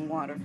some water.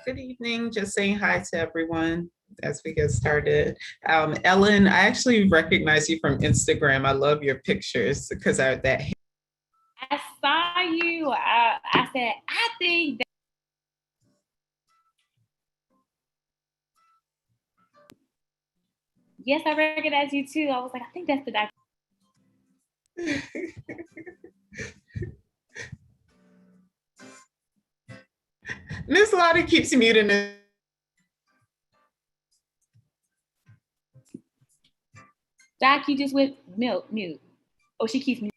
Good evening, just saying hi to everyone as we get started. Ellen, I actually recognize you from Instagram. I love your pictures because that I saw you. I said, I think that. Yes, I recognize you too. I was like, I think that's the doctor. Miss Lottie keeps muting it. Doc, you just went mute. Oh, she keeps muting.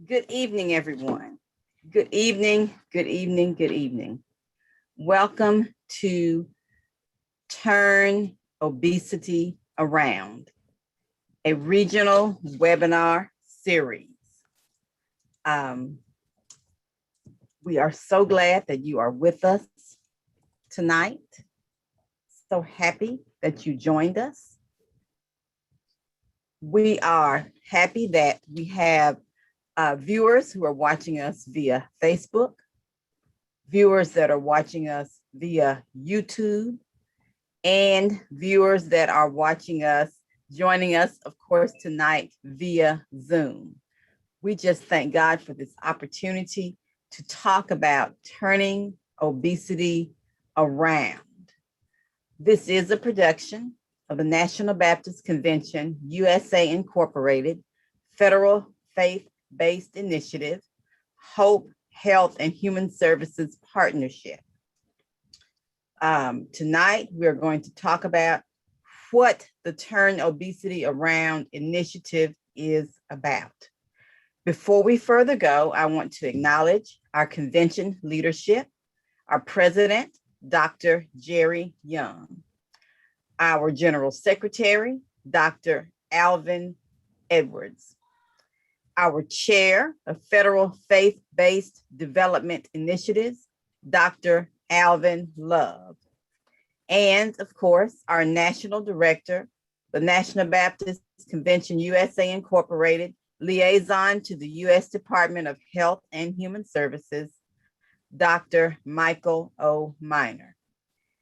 Good evening, everyone. Good evening, good evening, good evening. Welcome to Turn Obesity Around, a regional webinar series. We are so glad that you are with us tonight. So happy that you joined us. We are happy that we have viewers who are watching us via Facebook, viewers that are watching us via YouTube, and viewers that are watching us, joining us, of course, tonight via Zoom. We just thank God for this opportunity to talk about turning obesity around. This is a production of the National Baptist Convention, USA Incorporated, Federal Faith-Based Initiative, H.O.P.E, Health and Human Services Partnership. Tonight, we're going to talk about what the Turn Obesity Around initiative is about. Before we further go, I want to acknowledge our convention leadership, our president, Dr. Jerry Young, our general secretary, Dr. Alvin Edwards, our chair of Federal Faith-Based Development Initiatives, Dr. Alvin Love, and of course, our national director, the National Baptist Convention USA Incorporated, liaison to the U.S. Department of Health and Human Services, Dr. Michael O. Minor.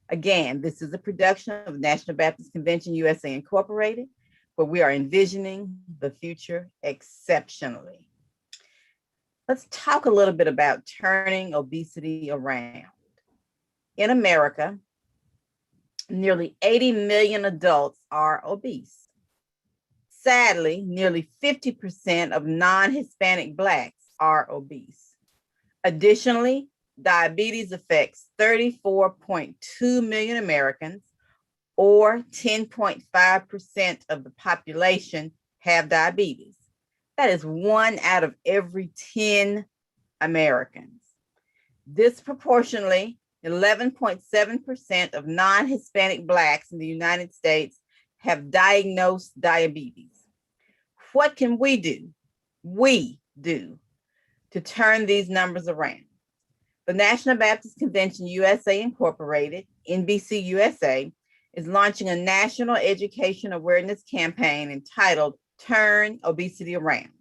Again, this is a production of the National Baptist Convention USA Incorporated, where we are envisioning the future exceptionally. Let's talk a little bit about turning obesity around. In America, nearly 80 million adults are obese. Sadly, nearly 50% of non-Hispanic Blacks are obese. Additionally, diabetes affects 34.2 million Americans, or 10.5% of the population have diabetes. That is 1 out of every 10 Americans. Disproportionately, 11.7% of non-Hispanic Blacks in the United States have diagnosed diabetes. What can we do? We do to turn these numbers around. The National Baptist Convention USA Incorporated, NBCUSA, is launching a national education awareness campaign entitled Turn Obesity Around.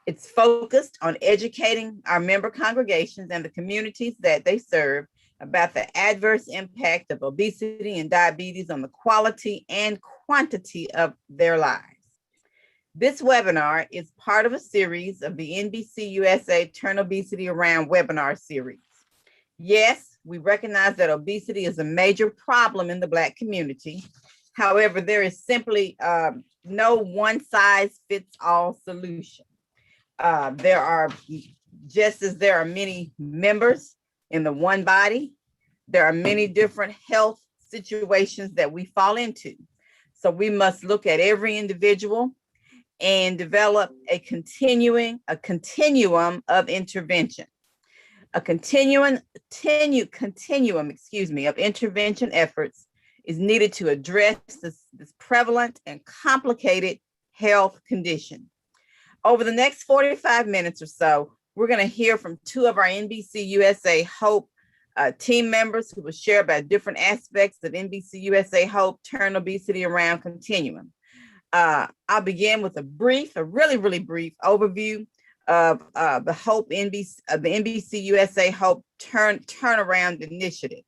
It's focused on educating our member congregations and the communities that they serve about the adverse impact of obesity and diabetes on the quality and quantity of their lives. This webinar is part of a series of the NBCUSA Turn Obesity Around webinar series. Yes, we recognize that obesity is a major problem in the Black community. However, there is simply no one-size-fits-all solution. There are, just as there are many members in the one body, there are many different health situations that we fall into. So we must look at every individual and develop a continuum of intervention. A continuum of intervention efforts is needed to address this prevalent and complicated health condition. Over the next 45 minutes or so, we're going to hear from two of our NBCUSA HOPE team members who will share about different aspects of NBCUSA HOPE Turn Obesity Around continuum. I'll begin with a really brief overview of the NBCUSA HOPE Turnaround initiatives.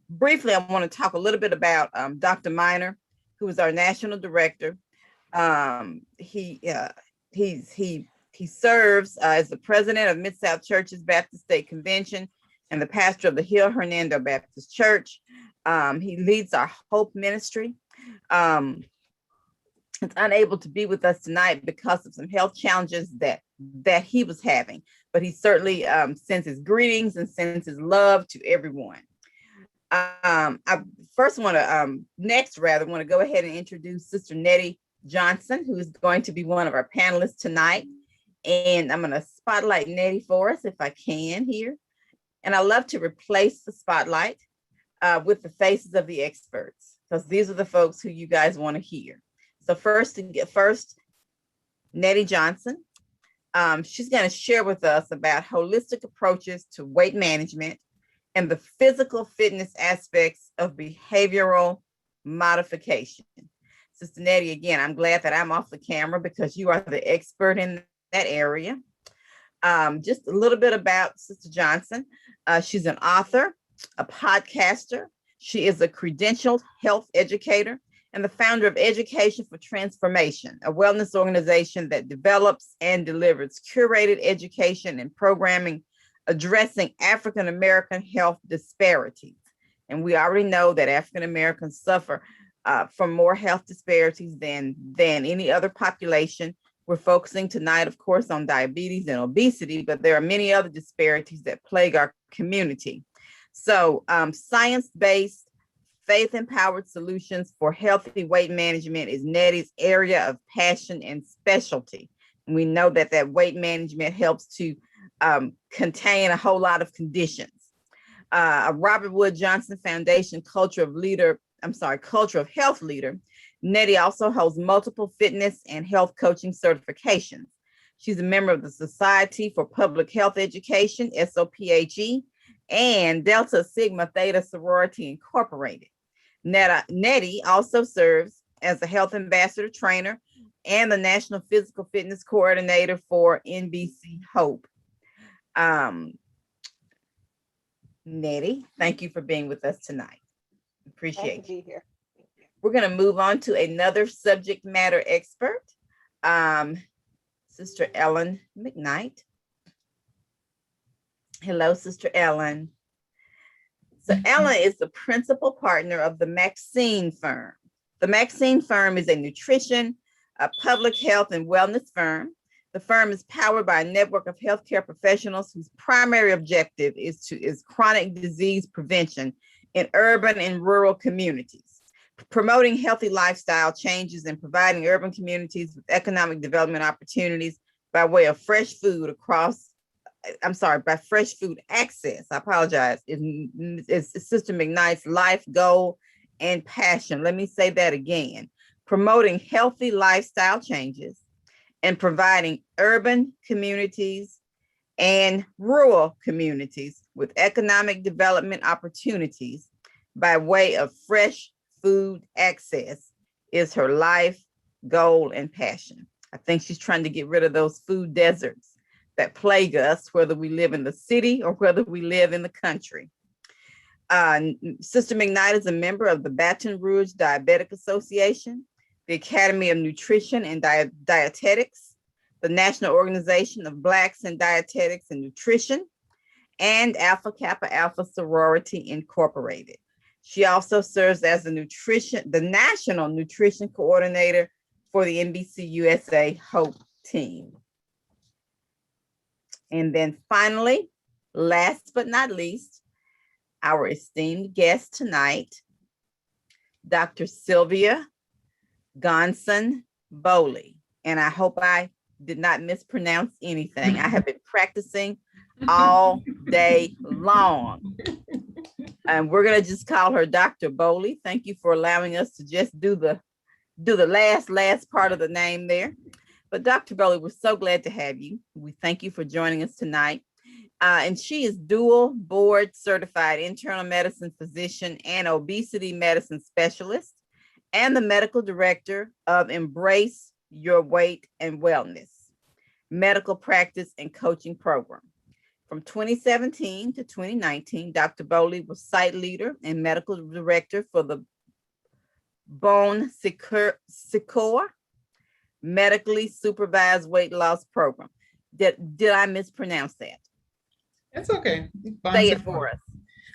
Briefly, I want to talk a little bit about Dr. Miner, who is our national director. He serves as the president of Mid-South Churches Baptist State Convention and the pastor of the Hill Hernando Baptist Church. He leads our Hope ministry. He's unable to be with us tonight because of some health challenges that he was having, but he certainly sends his greetings and sends his love to everyone. I want to go ahead and introduce Sister Nettie Johnson, who is going to be one of our panelists tonight. And I'm going to spotlight Nettie for us if I can here. And I love to replace the spotlight with the faces of the experts, because these are the folks who you guys want to hear. So first, Nettie Johnson. She's going to share with us about holistic approaches to weight management and the physical fitness aspects of behavioral modification. Sister Nettie, again, I'm glad that I'm off the camera because you are the expert in that area. Just a little bit about Sister Johnson. She's an author, a podcaster. She is a credentialed health educator and the founder of Education for Transformation, a wellness organization that develops and delivers curated education and programming addressing African-American health disparities. And we already know that African-Americans suffer from more health disparities than any other population. We're focusing tonight, of course, on diabetes and obesity, but there are many other disparities that plague our community. So science-based, faith-empowered solutions for healthy weight management is Nettie's area of passion and specialty. And we know that weight management helps to contain a whole lot of conditions. A Robert Wood Johnson Foundation Culture of Health leader, Nettie also holds multiple fitness and health coaching certifications. She's a member of the Society for Public Health Education, SOPHE, and Delta Sigma Theta Sorority Incorporated. Nettie also serves as a health ambassador trainer and the National Physical Fitness Coordinator for NBC HOPE. Nettie, thank you for being with us tonight. Appreciate Glad to be here. We're going to move on to another subject matter expert, Sister Ellen McKnight. Hello, Sister Ellen. So Ellen is the principal partner of the Maxine firm. The Maxine firm is a nutrition, public health, and wellness firm. The firm is powered by a network of healthcare professionals whose primary objective is chronic disease prevention in urban and rural communities, promoting healthy lifestyle changes and providing urban communities with economic development opportunities by way of fresh food by fresh food access. I apologize. It's Sister McKnight's life goal and passion. Let me say that again. Promoting healthy lifestyle changes and providing urban communities and rural communities with economic development opportunities by way of fresh food access is her life goal and passion. I think she's trying to get rid of those food deserts that plague us, whether we live in the city or whether we live in the country. Sister McKnight is a member of the Baton Rouge Diabetic Association, the Academy of Nutrition and Dietetics, the National Organization of Blacks in Dietetics and Nutrition, and Alpha Kappa Alpha Sorority Incorporated. She also serves as the National Nutrition Coordinator for the NBCUSA HOPE team. And then finally, last but not least, our esteemed guest tonight, Dr. Sylvia Gonson Bowley. And I hope I did not mispronounce anything. I have been practicing all day long. And we're gonna just call her Dr. Bowley. Thank you for allowing us to just do the last part of the name there. But Dr. Bowley, we're so glad to have you. We thank you for joining us tonight. And she is dual board certified internal medicine physician and obesity medicine specialist, and the medical director of Embrace Your Weight and Wellness medical practice and coaching program. From 2017 to 2019, Dr. Bowley was site leader and medical director for the Bone Secure medically supervised weight loss program. Did I mispronounce that? It's okay. Say it for us.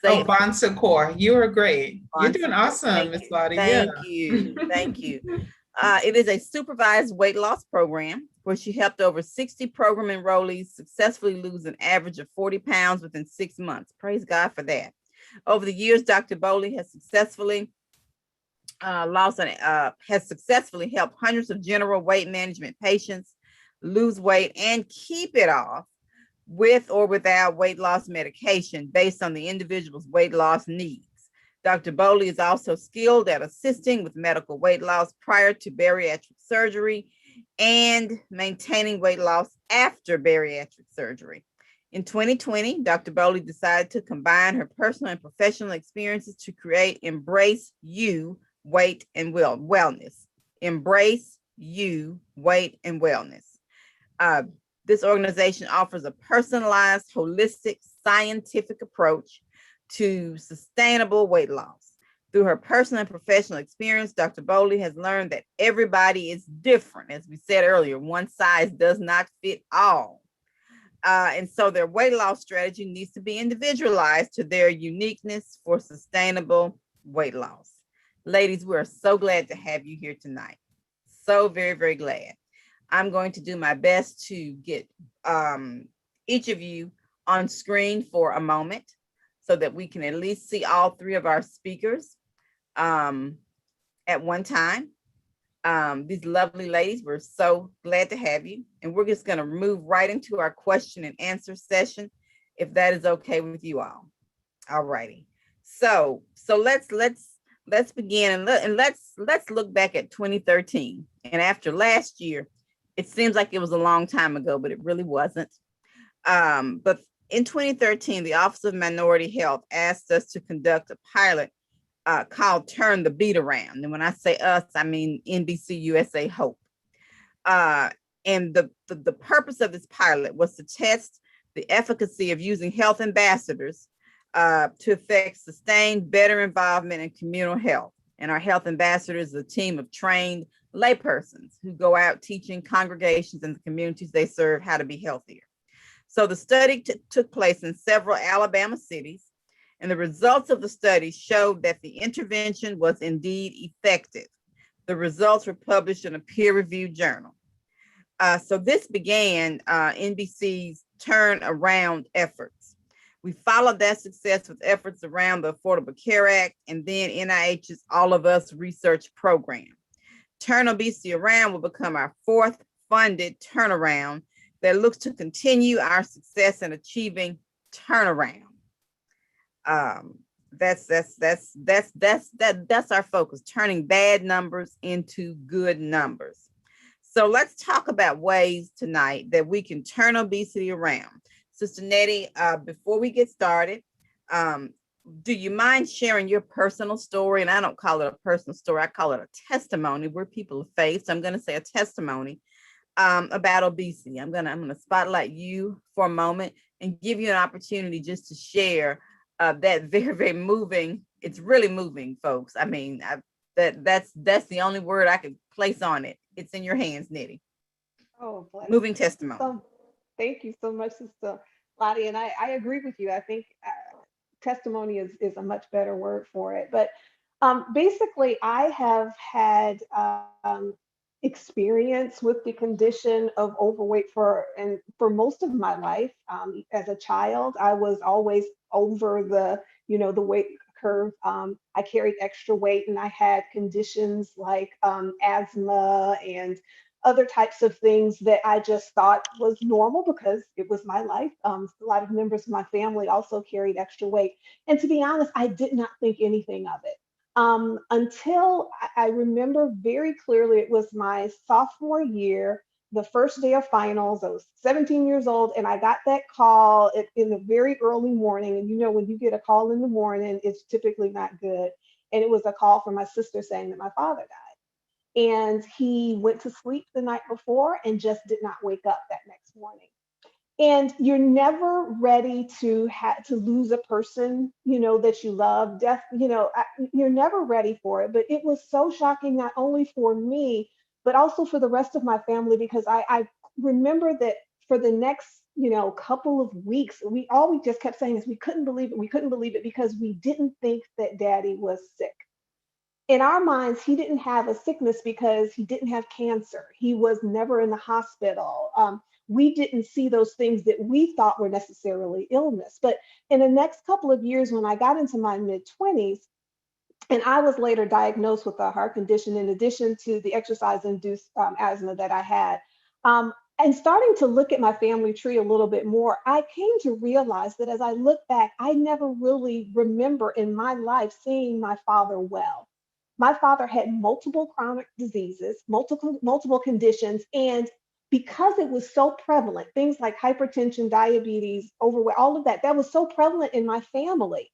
Oh, Bon Secours. You are great. You're doing awesome, Miss Lottie. Thank you. Thank you. It is a supervised weight loss program where she helped over 60 program enrollees successfully lose an average of 40 pounds within 6 months. Praise God for that. Over the years, Dr. Bowley has successfully helped hundreds of general weight management patients lose weight and keep it off with or without weight loss medication based on the individual's weight loss needs. Dr. Bowley is also skilled at assisting with medical weight loss prior to bariatric surgery and maintaining weight loss after bariatric surgery. In 2020, Dr. Bowley decided to combine her personal and professional experiences to create Embrace You Weight and Wellness. Embrace You Weight and Wellness. This organization offers a personalized, holistic, scientific approach to sustainable weight loss. Through her personal and professional experience, Dr. Bowley has learned that everybody is different. As we said earlier, one size does not fit all. And so their weight loss strategy needs to be individualized to their uniqueness for sustainable weight loss. Ladies, we're so glad to have you here tonight. So very, very glad. I'm going to do my best to get each of you on screen for a moment so that we can at least see all three of our speakers at one time. These lovely ladies, we're so glad to have you. And we're just going to move right into our question and answer session, if that is okay with you all. All righty. So let's begin and let's look back at 2013. And after last year, it seems like it was a long time ago, but it really wasn't. But in 2013, the Office of Minority Health asked us to conduct a pilot called Turn the Beat Around. And when I say us, I mean NBCUSA H.O.P.E. And the purpose of this pilot was to test the efficacy of using health ambassadors to affect sustained better involvement in communal health. And our health ambassadors is a team of trained laypersons who go out teaching congregations and the communities they serve how to be healthier. So the study took place in several Alabama cities, and the results of the study showed that the intervention was indeed effective. The results were published in a peer-reviewed journal. So this began NBC's Turn Around efforts. We followed that success with efforts around the Affordable Care Act and then NIH's All of Us research program. Turn Obesity Around will become our fourth funded turnaround that looks to continue our success in achieving turnaround. That's our focus, turning bad numbers into good numbers. So let's talk about ways tonight that we can turn obesity around. Sister Nettie, before we get started, do you mind sharing your personal story? And I don't call it a personal story, I call it a testimony. We're people of faith, so I'm going to say a testimony about obesity. I'm gonna spotlight you for a moment and give you an opportunity just to share that very, very moving. It's really moving, folks. I mean, that's the only word I could place on it. It's in your hands, Nettie. Oh, bless. Moving testimony. So, thank you so much, Sister Lottie. And I agree with you. I think testimony is a much better word for it. But basically, I have had experience with the condition of overweight for most of my life. As a child, I was always over the weight curve. I carried extra weight, and I had conditions like asthma and other types of things that I just thought was normal because it was my life. A lot of members of my family also carried extra weight. And to be honest, I did not think anything of it until I remember very clearly it was my sophomore year, the first day of finals. I was 17 years old, and I got that call in the very early morning. And you know, when you get a call in the morning, it's typically not good. And it was a call from my sister saying that my father died. And he went to sleep the night before and just did not wake up that next morning. And you're never ready to lose a person, you know, that you love. Death, you know, you're never ready for it. But it was so shocking, not only for me, but also for the rest of my family, because I remember that for the next, you know, couple of weeks, we just kept saying is we couldn't believe it, we couldn't believe it, because we didn't think that Daddy was sick. In our minds, he didn't have a sickness because he didn't have cancer. He was never in the hospital. We didn't see those things that we thought were necessarily illness. But in the next couple of years, when I got into my mid 20s, and I was later diagnosed with a heart condition in addition to the exercise induced asthma that I had. And starting to look at my family tree a little bit more, I came to realize that as I look back, I never really remember in my life seeing my father well. My father had multiple chronic diseases, multiple conditions, and because it was so prevalent, things like hypertension, diabetes, overweight, all of that, that was so prevalent in my family.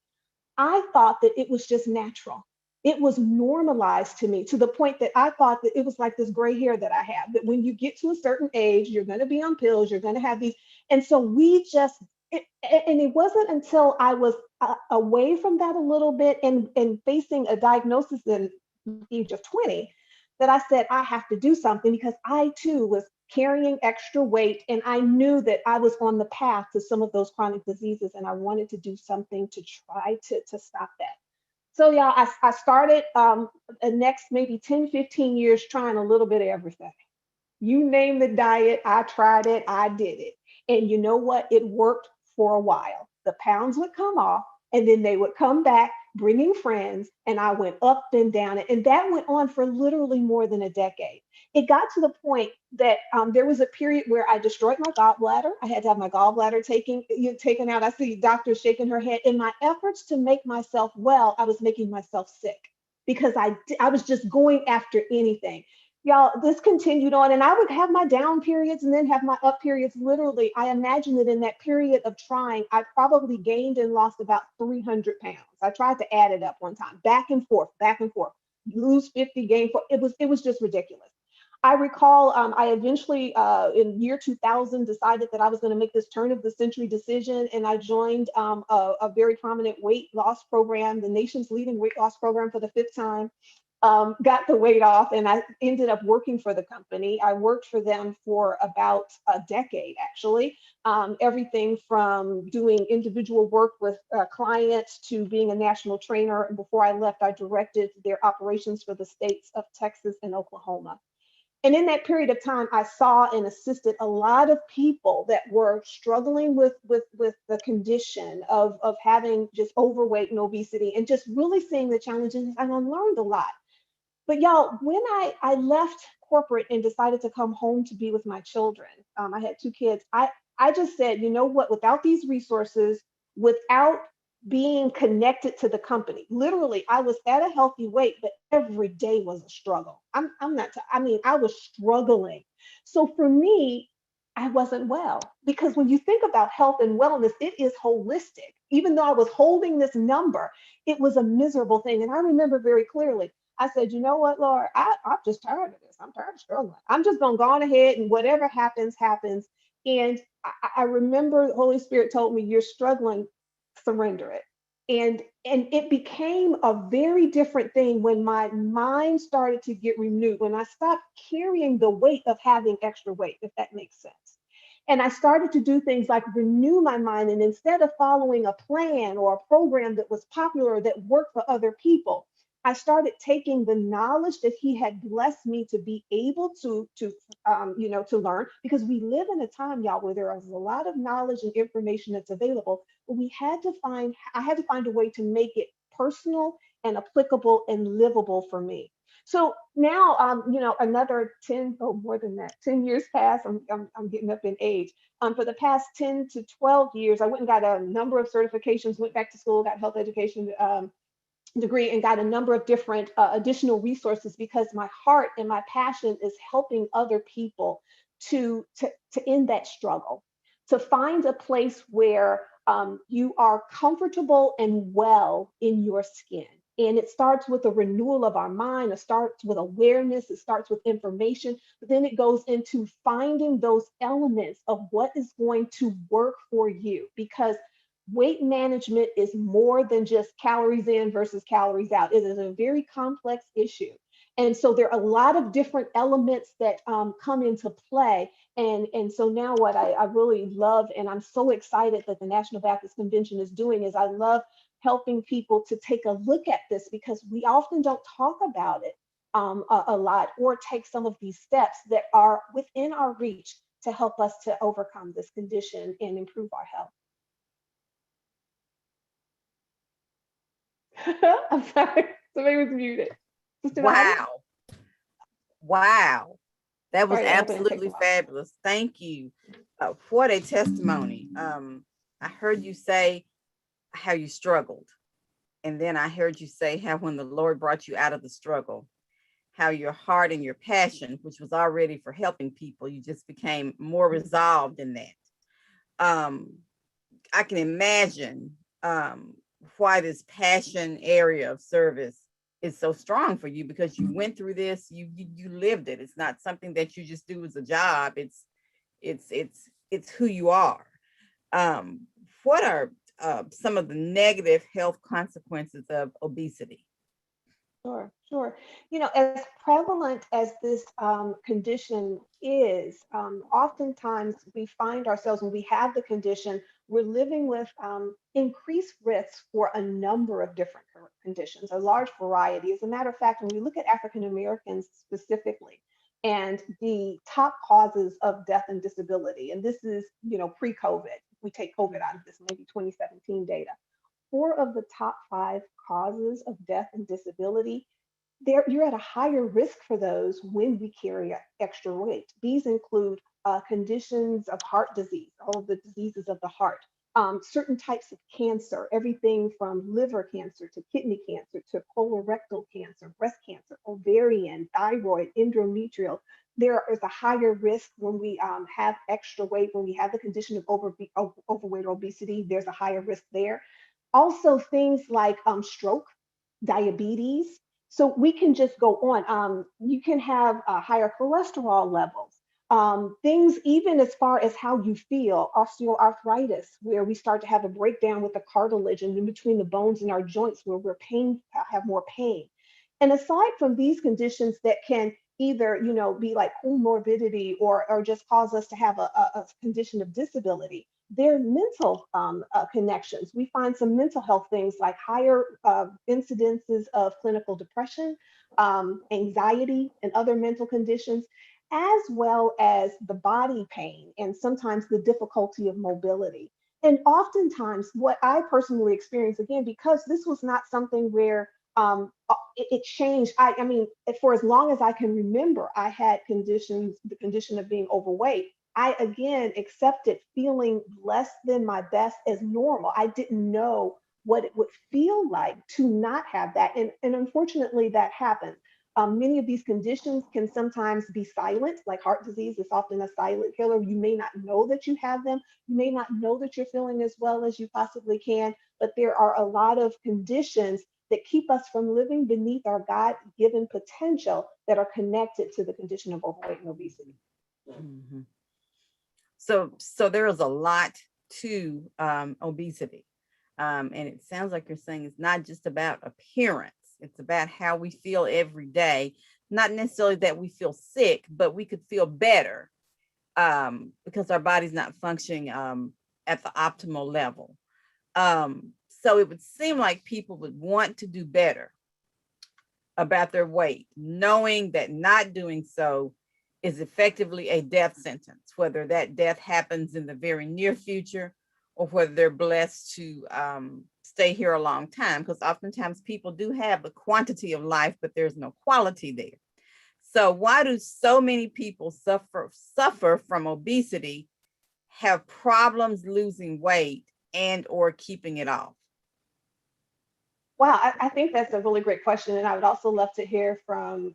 I thought that it was just natural. It was normalized to me to the point that I thought that it was like this gray hair that I have, that when you get to a certain age, you're going to be on pills, you're going to have these. And so and it wasn't until I was away from that a little bit and facing a diagnosis in the age of 20 that I said, I have to do something, because I too was carrying extra weight, and I knew that I was on the path to some of those chronic diseases, and I wanted to do something to try to stop that. So yeah, I started the next maybe 10, 15 years trying a little bit of everything. You name the diet, I tried it, I did it. And you know what? It worked for a while. The pounds would come off, and then they would come back bringing friends, and I went up and down it. And that went on for literally more than a decade. It got to the point that there was a period where I destroyed my gallbladder. I had to have my gallbladder taken out. I see doctors shaking her head. In my efforts to make myself well, I was making myself sick, because I was just going after anything. Y'all, this continued on, and I would have my down periods and then have my up periods. Literally, I imagine that in that period of trying, I probably gained and lost about 300 pounds. I tried to add it up one time, back and forth, lose 50, gain 40. It was just ridiculous. I recall I eventually, in year 2000, decided that I was going to make this turn of the century decision, and I joined a very prominent weight loss program, the nation's leading weight loss program, for the fifth time. Got the weight off, and I ended up working for the company. I worked for them for about a decade, actually. Everything from doing individual work with clients to being a national trainer. And before I left, I directed their operations for the states of Texas and Oklahoma. And in that period of time, I saw and assisted a lot of people that were struggling with the condition of having just overweight and obesity, and just really seeing the challenges. And I learned a lot. But y'all, when I left corporate and decided to come home to be with my children, I had two kids. I just said, you know what? Without these resources, without being connected to the company, literally, I was at a healthy weight, but every day was a struggle. I'm not. I mean, I was struggling. So for me, I wasn't well, because when you think about health and wellness, it is holistic. Even though I was holding this number, it was a miserable thing. And I remember very clearly, I said, you know what, Lord, I'm just tired of this. I'm tired of struggling. I'm just going to go on ahead, and whatever happens, happens. And I remember the Holy Spirit told me, you're struggling, surrender it. And it became a very different thing when my mind started to get renewed, when I stopped carrying the weight of having extra weight, if that makes sense. And I started to do things like renew my mind. And instead of following a plan or a program that was popular, that worked for other people, I started taking the knowledge that he had blessed me to be able to learn, because we live in a time, y'all, where there is a lot of knowledge and information that's available, but I had to find a way to make it personal and applicable and livable for me. So now, another 10 or more than that, 10 years passed. I'm getting up in age. For the past 10 to 12 years, I went and got a number of certifications, went back to school, got health education degree, and got a number of different additional resources because my heart and my passion is helping other people to end that struggle, to find a place where you are comfortable and well in your skin. And it starts with a renewal of our mind. It starts with awareness. It starts with information. But then it goes into finding those elements of what is going to work for you. Because weight management is more than just calories in versus calories out. It is a very complex issue. And so there are a lot of different elements that come into play. And so now what I really love, and I'm so excited that the National Baptist Convention is doing, is I love helping people to take a look at this, because we often don't talk about it a lot, or take some of these steps that are within our reach to help us to overcome this condition and improve our health. I'm sorry, somebody was muted. Sister Nadia? Wow. Wow. That was Sorry, I hope I didn't take absolutely a lot. fabulous. Thank you. What a testimony. I heard you say how you struggled. And then I heard you say how when the Lord brought you out of the struggle, how your heart and your passion, which was already for helping people, you just became more resolved in that. I can imagine why this passion area of service is so strong for you, because you went through this, you lived it. It's not something that you just do as a job. It's who you are. What are some of the negative health consequences of obesity? Sure, sure. As prevalent as this condition is, oftentimes we find ourselves, when we have the condition, we're living with increased risks for a number of different conditions, a large variety. As a matter of fact, when we look at African Americans specifically, and the top causes of death and disability, and this is, pre-COVID, we take COVID out of this, maybe 2017 data. 4 of the top 5 causes of death and disability, you're at a higher risk for those when we carry extra weight. These include conditions of heart disease, all of the diseases of the heart, certain types of cancer, everything from liver cancer to kidney cancer to colorectal cancer, breast cancer, ovarian, thyroid, endometrial. There is a higher risk when we have extra weight, when we have the condition of overweight or obesity. There's a higher risk there. Also, things like stroke, diabetes. So we can just go on. You can have higher cholesterol levels. Things even as far as how you feel, osteoarthritis, where we start to have a breakdown with the cartilage and in between the bones in our joints, where have more pain. And aside from these conditions that can either, be like comorbidity or just cause us to have a condition of disability, there are mental connections. We find some mental health things like higher incidences of clinical depression, anxiety, and other mental conditions, as well as the body pain and sometimes the difficulty of mobility. And oftentimes, what I personally experienced, again, because this was not something where it changed. I mean, for as long as I can remember, I had the condition of being overweight. I again accepted feeling less than my best as normal. I didn't know what it would feel like to not have that. And unfortunately, that happens. Many of these conditions can sometimes be silent, like heart disease is often a silent killer. You may not know that you have them. You may not know that you're feeling as well as you possibly can, but there are a lot of conditions that keep us from living beneath our God-given potential that are connected to the condition of overweight and obesity. Mm-hmm. So there is a lot to obesity. And it sounds like you're saying it's not just about appearance. It's about how we feel every day. Not necessarily that we feel sick, but we could feel better because our body's not functioning at the optimal level. So it would seem like people would want to do better about their weight, knowing that not doing so is effectively a death sentence, whether that death happens in the very near future or whether they're blessed to stay here a long time, because oftentimes people do have the quantity of life, but there's no quality there. So why do so many people suffer from obesity, have problems losing weight and or keeping it off? Wow, I think that's a really great question. And I would also love to hear from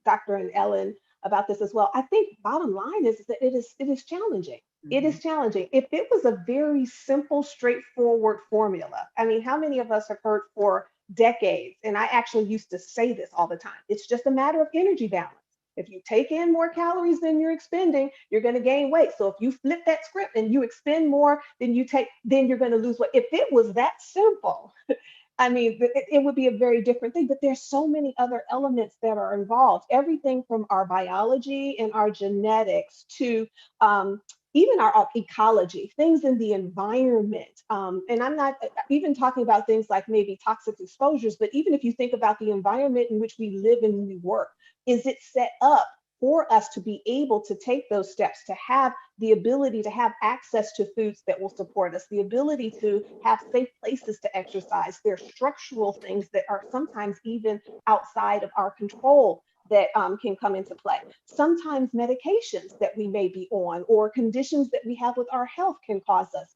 Dr. and Ellen about this as well. I think bottom line is that it is challenging. It Mhm. is challenging. If it was a very simple, straightforward formula, I mean, how many of us have heard for decades? And I actually used to say this all the time. It's just a matter of energy balance. If you take in more calories than you're expending, you're going to gain weight. So if you flip that script and you expend more than you take, then you're going to lose weight. If it was that simple, I mean, it would be a very different thing, but there's so many other elements that are involved. Everything from our biology and our genetics to um, even our ecology, things in the environment. And I'm not even talking about things like maybe toxic exposures, but even if you think about the environment in which we live and we work, is it set up for us to be able to take those steps, to have the ability to have access to foods that will support us, the ability to have safe places to exercise? There are structural things that are sometimes even outside of our control that can come into play. Sometimes medications that we may be on or conditions that we have with our health can cause us.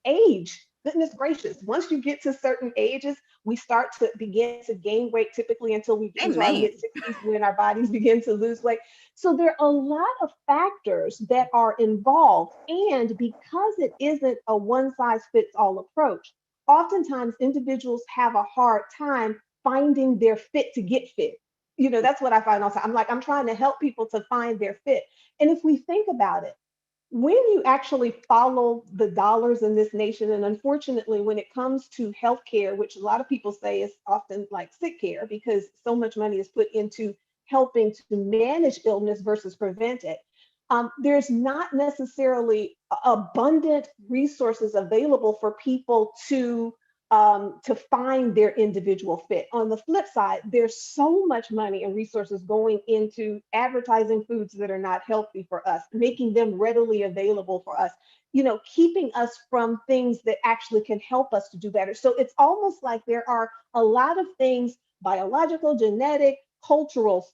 Age, goodness gracious, once you get to certain ages, we start to begin to gain weight typically until we get into our Amen. mid 60s when our bodies begin to lose weight. So there are a lot of factors that are involved. And because it isn't a one size fits all approach, oftentimes individuals have a hard time finding their fit to get fit. That's what I find all the time. I'm trying to help people to find their fit. And if we think about it, when you actually follow the dollars in this nation, and unfortunately, when it comes to healthcare, which a lot of people say is often like sick care because so much money is put into helping to manage illness versus prevent it, there's not necessarily abundant resources available for people to find their individual fit. On the flip side, there's so much money and resources going into advertising foods that are not healthy for us, making them readily available for us, keeping us from things that actually can help us to do better. So it's almost like there are a lot of things, biological, genetic, cultural.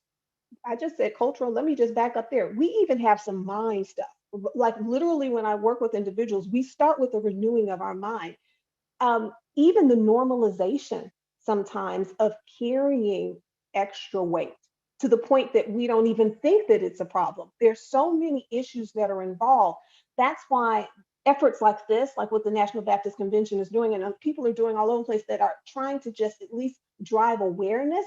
I just said cultural. Let me just back up there. We even have some mind stuff. Like literally, when I work with individuals, we start with the renewing of our mind. Even the normalization sometimes of carrying extra weight to the point that we don't even think that it's a problem. There's so many issues that are involved. That's why efforts like this, like what the National Baptist Convention is doing, and people are doing all over the place that are trying to just at least drive awareness,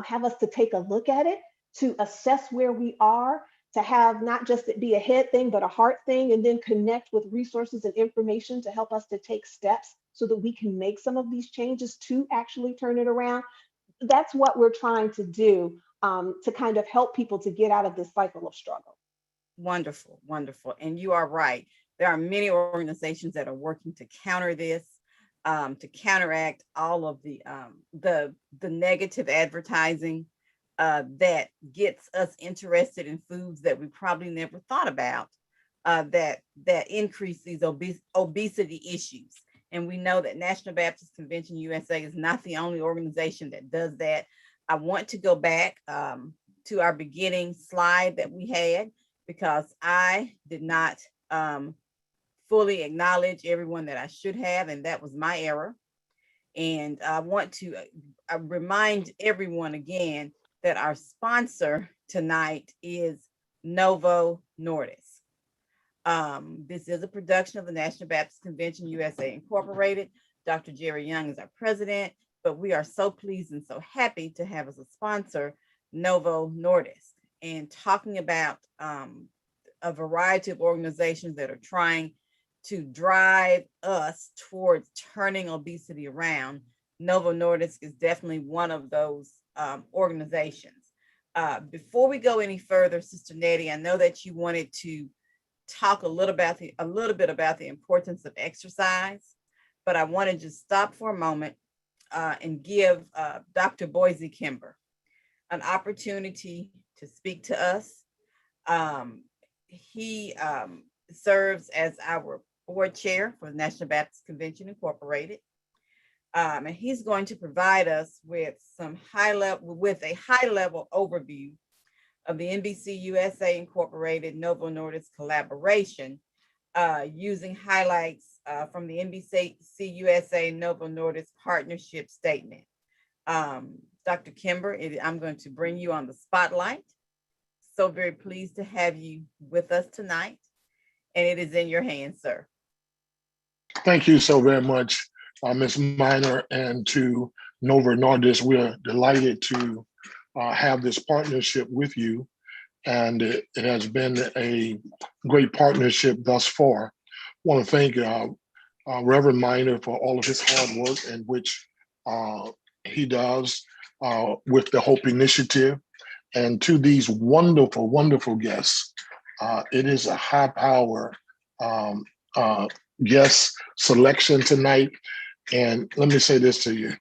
have us to take a look at it, to assess where we are, to have not just it be a head thing, but a heart thing, and then connect with resources and information to help us to take steps so that we can make some of these changes to actually turn it around. That's what we're trying to do, to kind of help people to get out of this cycle of struggle. Wonderful, wonderful. And you are right. There are many organizations that are working to counter this, to counteract all of the negative advertising that gets us interested in foods that we probably never thought about, that increase these obesity issues. And we know that National Baptist Convention USA is not the only organization that does that. I want to go back to our beginning slide that we had, because I did not fully acknowledge everyone that I should have, and that was my error. And I want to remind everyone again that our sponsor tonight is Novo Nordisk. This is a production of the National Baptist Convention USA Incorporated. Dr. Jerry Young is our president, but we are so pleased and so happy to have as a sponsor Novo Nordisk, and talking about a variety of organizations that are trying to drive us towards turning obesity around. Novo Nordisk is definitely one of those organizations. Before we go any further, Sister Nettie, I know that you wanted to talk a little bit about the importance of exercise, but I want to just stop for a moment and give Dr. Boise Kimber an opportunity to speak to us. He serves as our board chair for the National Baptist Convention Incorporated. And he's going to provide us with a high level overview of the NBCUSA Incorporated Novo Nordisk collaboration, using highlights from the NBCUSA Novo Nordisk Partnership Statement. Dr. Kimber, I'm going to bring you on the spotlight. So very pleased to have you with us tonight, and it is in your hands, sir. Thank you so very much, Ms. Miner, and to Novo Nordisk. We're delighted to have this partnership with you, and it has been a great partnership thus far. I want to thank Reverend Miner for all of his hard work in which he does with the H.O.P.E initiative, and to these wonderful, wonderful guests. It is a high power guest selection tonight. And let me say this to you.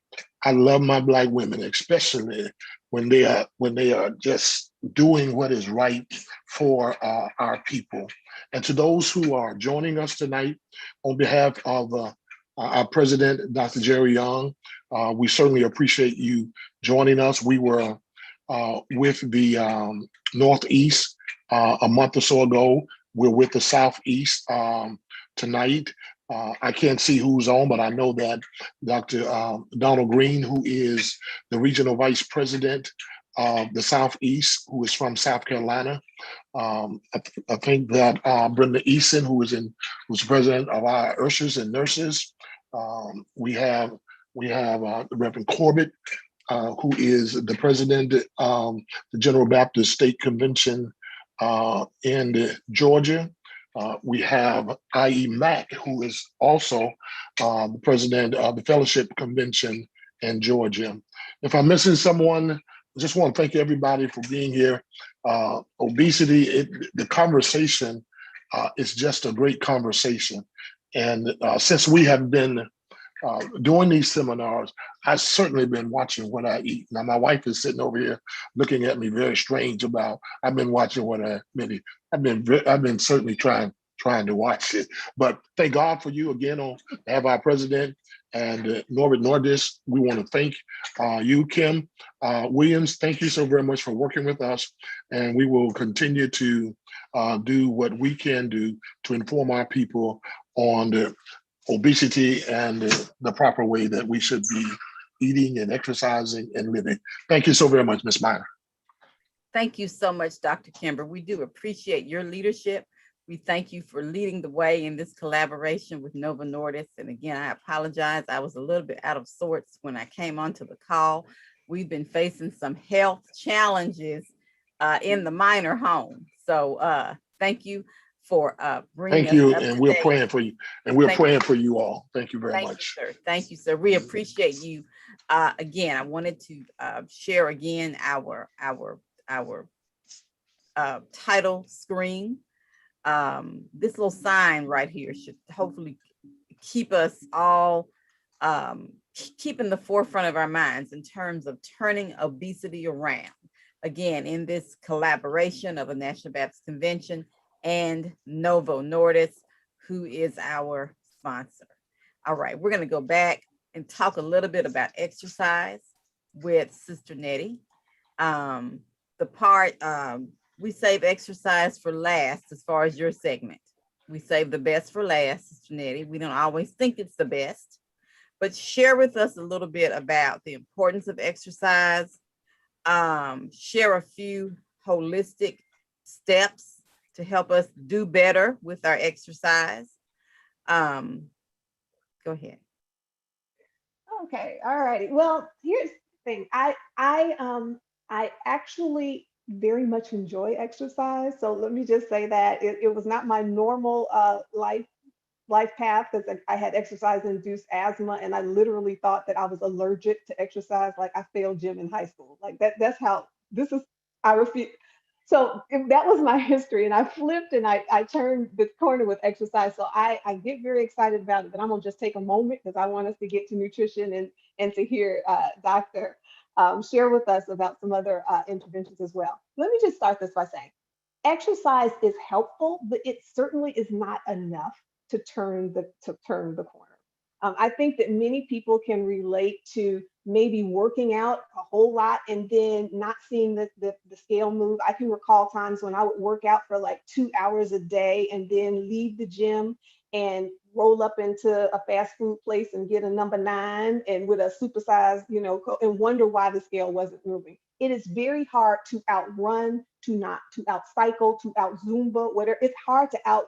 I love my Black women, especially when they are just doing what is right for our people. And to those who are joining us tonight, on behalf of our president, Dr. Jerry Young, we certainly appreciate you joining us. We were with the Northeast a month or so ago. We're with the Southeast tonight. I can't see who's on, but I know that Dr. Donald Green, who is the regional vice president of the Southeast, who is from South Carolina. I think that Brenda Eason, who's president of our ushers and nurses. We have Reverend Corbett, who is the president of the General Baptist State Convention in Georgia. We have I.E. Mack, who is also the president of the Fellowship Convention in Georgia. If I'm missing someone, I just want to thank everybody for being here. Obesity, the conversation is just a great conversation. And since we have been doing these seminars, I've certainly been watching what I eat. Now, my wife is sitting over here looking at me very strange about, I've been watching what I've been certainly trying to watch it. But thank God for you again on have our president and Norbert Nordisk. We want to thank you, Kim Williams. Thank you so very much for working with us. And we will continue to do what we can do to inform our people on the obesity and the proper way that we should be eating and exercising and living. Thank you so very much, Ms. Miner. Thank you so much, Dr. Kimber. We do appreciate your leadership. We thank you for leading the way in this collaboration with Novo Nordisk. And again, I apologize. I was a little bit out of sorts when I came onto the call. We've been facing some health challenges in the Miner home. So thank you for bringing us up. Thank you, and we're praying for you. And we're praying for you all. Thank you very much. Sir. Thank you, sir. We appreciate you. Again, I wanted to share again our title screen. This little sign right here should hopefully keep us all keep in the forefront of our minds in terms of turning obesity around. Again, in this collaboration of the National Baptist Convention and Novo Nordisk, who is our sponsor. All right, we're going to go back and talk a little bit about exercise with Sister Nettie. The part we save exercise for last as far as your segment. We save the best for last, Sister Nettie. We don't always think it's the best, but share with us a little bit about the importance of exercise. Share a few holistic steps to help us do better with our exercise. Go ahead. Okay, all righty. Well, here's the thing. I actually very much enjoy exercise. So let me just say that it was not my normal life path, because I had exercise-induced asthma, and I literally thought that I was allergic to exercise. Like I failed gym in high school. Like that's how this is. I refuse. So that was my history, and I flipped and I turned the corner with exercise. So I get very excited about it, but I'm gonna just take a moment because I want us to get to nutrition and to hear Dr. Share with us about some other interventions as well. Let me just start this by saying, exercise is helpful, but it certainly is not enough to turn the corner. I think that many people can relate to maybe working out a whole lot and then not seeing the scale move. I can recall times when I would work out for like 2 hours a day and then leave the gym and roll up into a fast food place and get a number 9 and with a supersized, and wonder why the scale wasn't moving. It is very hard to outrun, to out cycle, to out Zumba, whatever. It's hard to out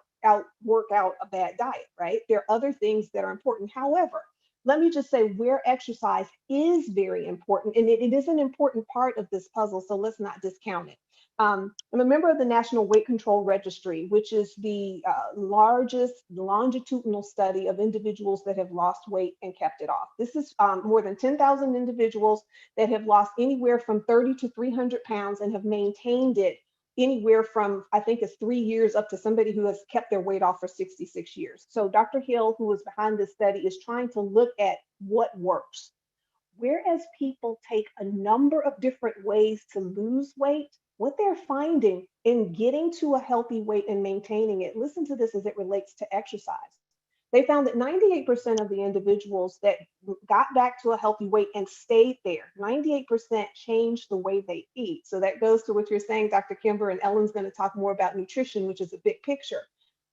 work out a bad diet, right? There are other things that are important. However, let me just say where exercise is very important, and it is an important part of this puzzle, so let's not discount it. I'm a member of the National Weight Control Registry, which is the largest longitudinal study of individuals that have lost weight and kept it off. This is more than 10,000 individuals that have lost anywhere from 30 to 300 pounds and have maintained it anywhere from, I think it's 3 years up to somebody who has kept their weight off for 66 years. So Dr. Hill, who is behind this study, is trying to look at what works. Whereas people take a number of different ways to lose weight, what they're finding in getting to a healthy weight and maintaining it, listen to this as it relates to exercise. They found that 98% of the individuals that got back to a healthy weight and stayed there, 98% changed the way they eat. So that goes to what you're saying, Dr. Kimber, and Ellen's going to talk more about nutrition, which is a big picture.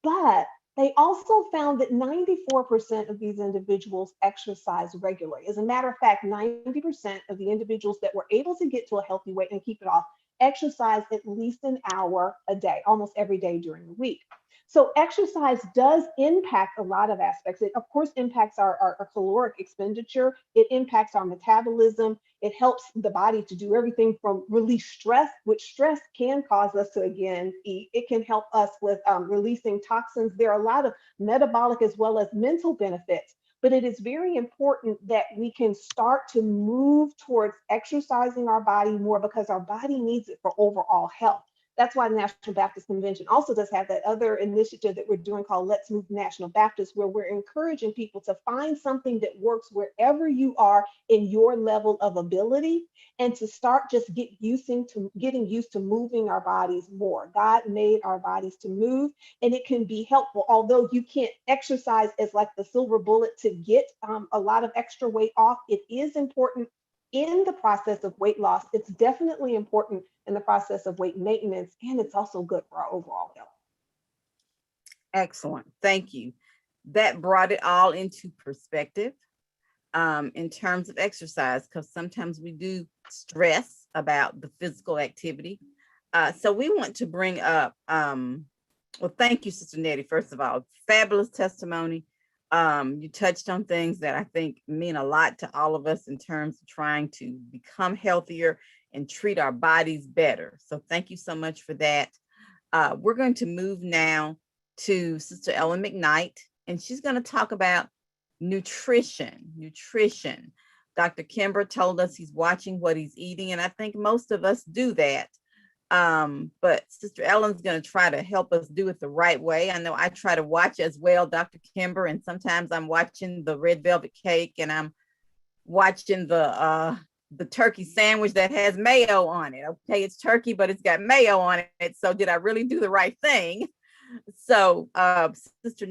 But they also found that 94% of these individuals exercise regularly. As a matter of fact, 90% of the individuals that were able to get to a healthy weight and keep it off exercise at least an hour a day, almost every day during the week. So exercise does impact a lot of aspects. It, of course, impacts our caloric expenditure. It impacts our metabolism. It helps the body to do everything from release stress, which stress can cause us to, again, eat. It can help us with releasing toxins. There are a lot of metabolic as well as mental benefits. But it is very important that we can start to move towards exercising our body more because our body needs it for overall health. That's why the National Baptist Convention also does have that other initiative that we're doing called Let's Move National Baptist, where we're encouraging people to find something that works wherever you are in your level of ability and to start just getting used to moving our bodies more. God made our bodies to move, and it can be helpful. Although you can't exercise as like the silver bullet to get a lot of extra weight off, it is important in the process of weight loss. It's definitely important in the process of weight maintenance, and it's also good for our overall health. Excellent. Thank you. That brought it all into perspective in terms of exercise, because sometimes we do stress about the physical activity. So we want to bring up, well, thank you, Sister Nettie, first of all, fabulous testimony. You touched on things that I think mean a lot to all of us in terms of trying to become healthier and treat our bodies better. So thank you so much for that. We're going to move now to Sister Ellen McKnight, and she's going to talk about nutrition. Dr. Kimber told us he's watching what he's eating, and I think most of us do that. But Sister Ellen's going to try to help us do it the right way. I know I try to watch as well, Dr. Kimber, and sometimes I'm watching the red velvet cake and I'm watching the turkey sandwich that has mayo on it. Okay, it's turkey, but it's got mayo on it. So did I really do the right thing? So Sister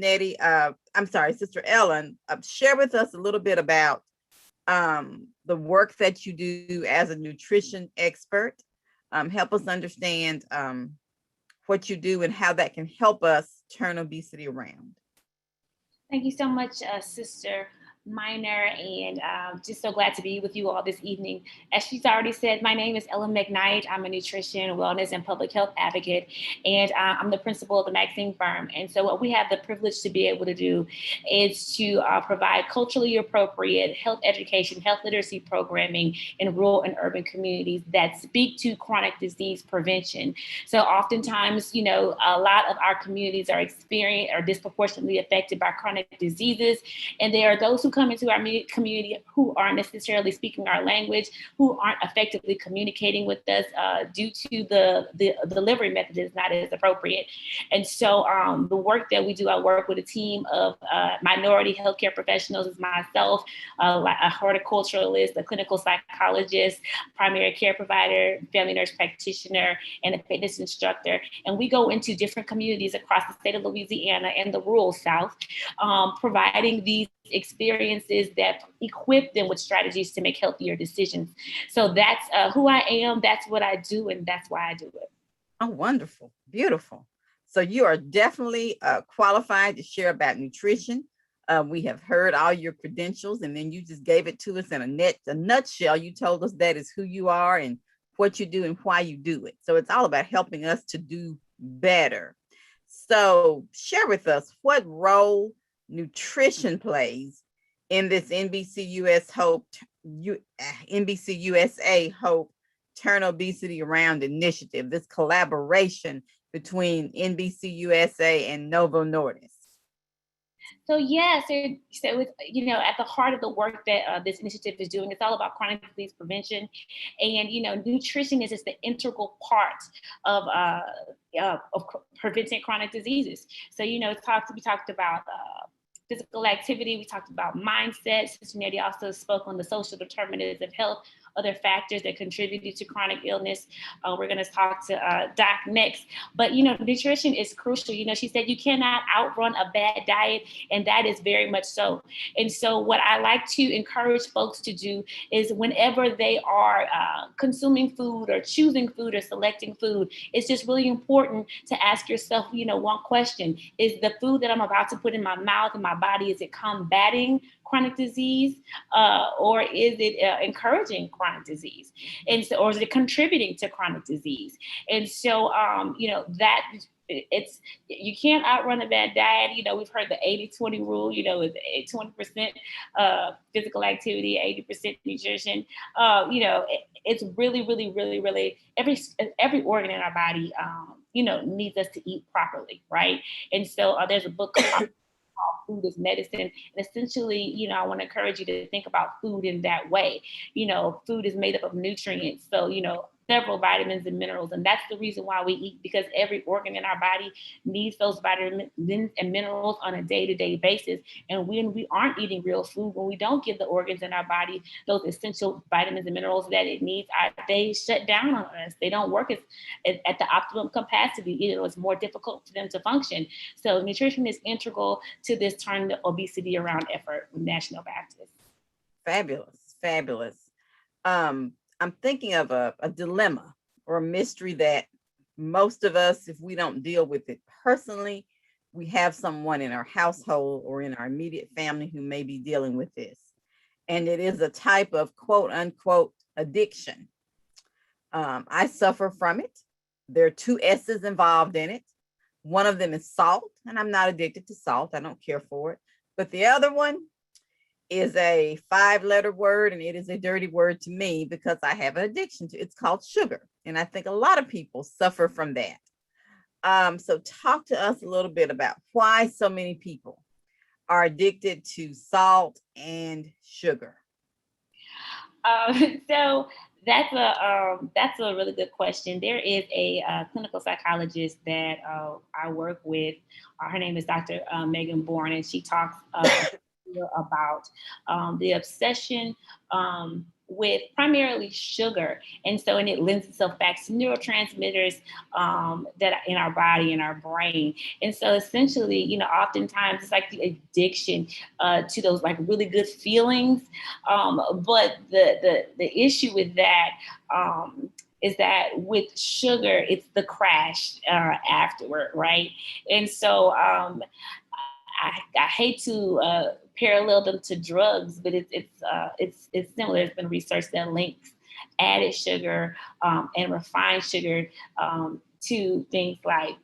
Ellen, share with us a little bit about the work that you do as a nutrition expert. Help us understand what you do and how that can help us turn obesity around. Thank you so much, Sister Minor, and just so glad to be with you all this evening. As she's already said, my name is Ellen McKnight. I'm a nutrition, wellness, and public health advocate, and I'm the principal of the Maxine Firm. And so what we have the privilege to be able to do is to provide culturally appropriate health education, health literacy programming in rural and urban communities that speak to chronic disease prevention. So oftentimes, a lot of our communities are disproportionately affected by chronic diseases, and there are those who come into our community who aren't necessarily speaking our language, who aren't effectively communicating with us due to the delivery method is not as appropriate. And so the work that we do, I work with a team of minority healthcare professionals as myself, a horticulturalist, a clinical psychologist, primary care provider, family nurse practitioner, and a fitness instructor. And we go into different communities across the state of Louisiana and the rural South, providing these experiences that equip them with strategies to make healthier decisions. So that's who I am, that's what I do, and that's why I do it. Oh, wonderful. Beautiful. So you are definitely qualified to share about nutrition. We have heard all your credentials, and then you just gave it to us in a nutshell. You told us that is who you are and what you do and why you do it. So it's all about helping us to do better. So share with us what role nutrition plays in this NBCUSA Hope Turn Obesity Around initiative, this collaboration between NBCUSA and Novo Nordisk. So yeah, so it's, you know, at the heart of the work that this initiative is doing, it's all about chronic disease prevention, and you know, nutrition is just the integral part of preventing chronic diseases. So you know, we talked about physical activity, we talked about mindset. Sister Nettie also spoke on the social determinants of health, other factors that contributed to chronic illness. We're going to talk to Doc next. But, you know, nutrition is crucial. You know, she said you cannot outrun a bad diet, and that is very much so. And so what I like to encourage folks to do is whenever they are consuming food or choosing food or selecting food, it's just really important to ask yourself, you know, one question: is the food that I'm about to put in my mouth and my body, is it combating chronic disease, or is it encouraging chronic disease? And so, or is it contributing to chronic disease? And so, you know, that it's, you can't outrun a bad diet. You know, we've heard the 80-20 rule, you know, it's 20% physical activity, 80% nutrition. You know, it's really, really, really, really, every organ in our body, you know, needs us to eat properly, right? And so there's a book called Food is Medicine. And essentially, you know, I want to encourage you to think about food in that way. You know, food is made up of nutrients. So, you know, several vitamins and minerals. And that's the reason why we eat, because every organ in our body needs those vitamins and minerals on a day-to-day basis. And when we aren't eating real food, when we don't give the organs in our body those essential vitamins and minerals that it needs, they shut down on us. They don't work at the optimum capacity. You know, it's more difficult for them to function. So nutrition is integral to this Turn the Obesity Around effort with National Baptist. Fabulous, fabulous. I'm thinking of a dilemma or a mystery that most of us, if we don't deal with it personally, we have someone in our household or in our immediate family who may be dealing with this. And it is a type of quote unquote addiction. I suffer from it. There are two S's involved in it. One of them is salt, and I'm not addicted to salt. I don't care for it. But the other one is a 5-letter word, and it is a dirty word to me because I have an addiction to it. It's called sugar. And I think a lot of people suffer from that. So talk to us a little bit about why so many people are addicted to salt and sugar. So that's a really good question. There is a clinical psychologist that I work with. Her name is Dr. Megan Bourne, and she talks about the obsession with primarily sugar. And so, and it lends itself back to neurotransmitters that are in our body, in our brain. And so essentially, you know, oftentimes it's like the addiction to those like really good feelings. But the issue with that is that with sugar, it's the crash afterward, right? And so I hate to parallel them to drugs, but it's similar. There's been research that links added sugar and refined sugar to things like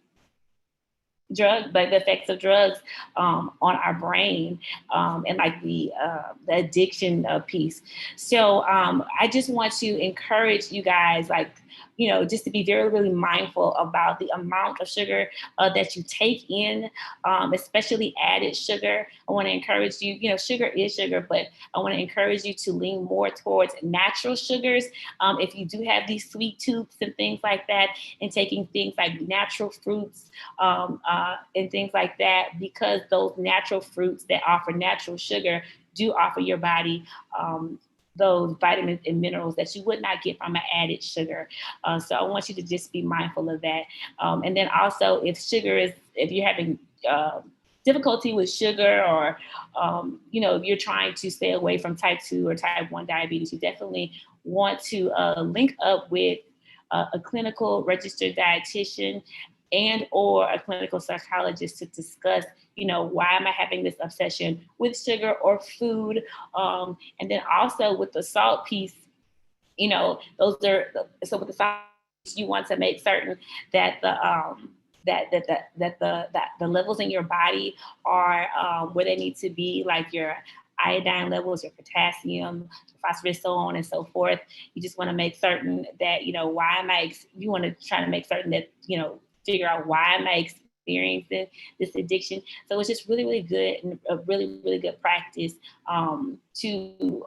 the effects of drugs on our brain and like the addiction piece. So I just want to encourage you guys, like, you know, just to be very, really mindful about the amount of sugar that you take in, especially added sugar. I want to encourage you, you know, sugar is sugar, but I want to encourage you to lean more towards natural sugars. If you do have these sweet tooths and things like that, and taking things like natural fruits and things like that, because those natural fruits that offer natural sugar do offer your body those vitamins and minerals that you would not get from an added sugar. So I want you to just be mindful of that. And then also if you're having difficulty with sugar, or if you're trying to stay away from type 2 or type 1 diabetes, you definitely want to link up with a clinical registered dietitian and or a clinical psychologist to discuss, why am I having this obsession with sugar or food? And then also with the salt piece, those are, so with the salt, you want to make certain that the levels in your body are where they need to be, like your iodine levels, your potassium, phosphorus, so on and so forth. You just want to make certain that, you want to try to make certain that, figure out why am I experiencing this addiction. So it's just really, really good and a really, really good practice to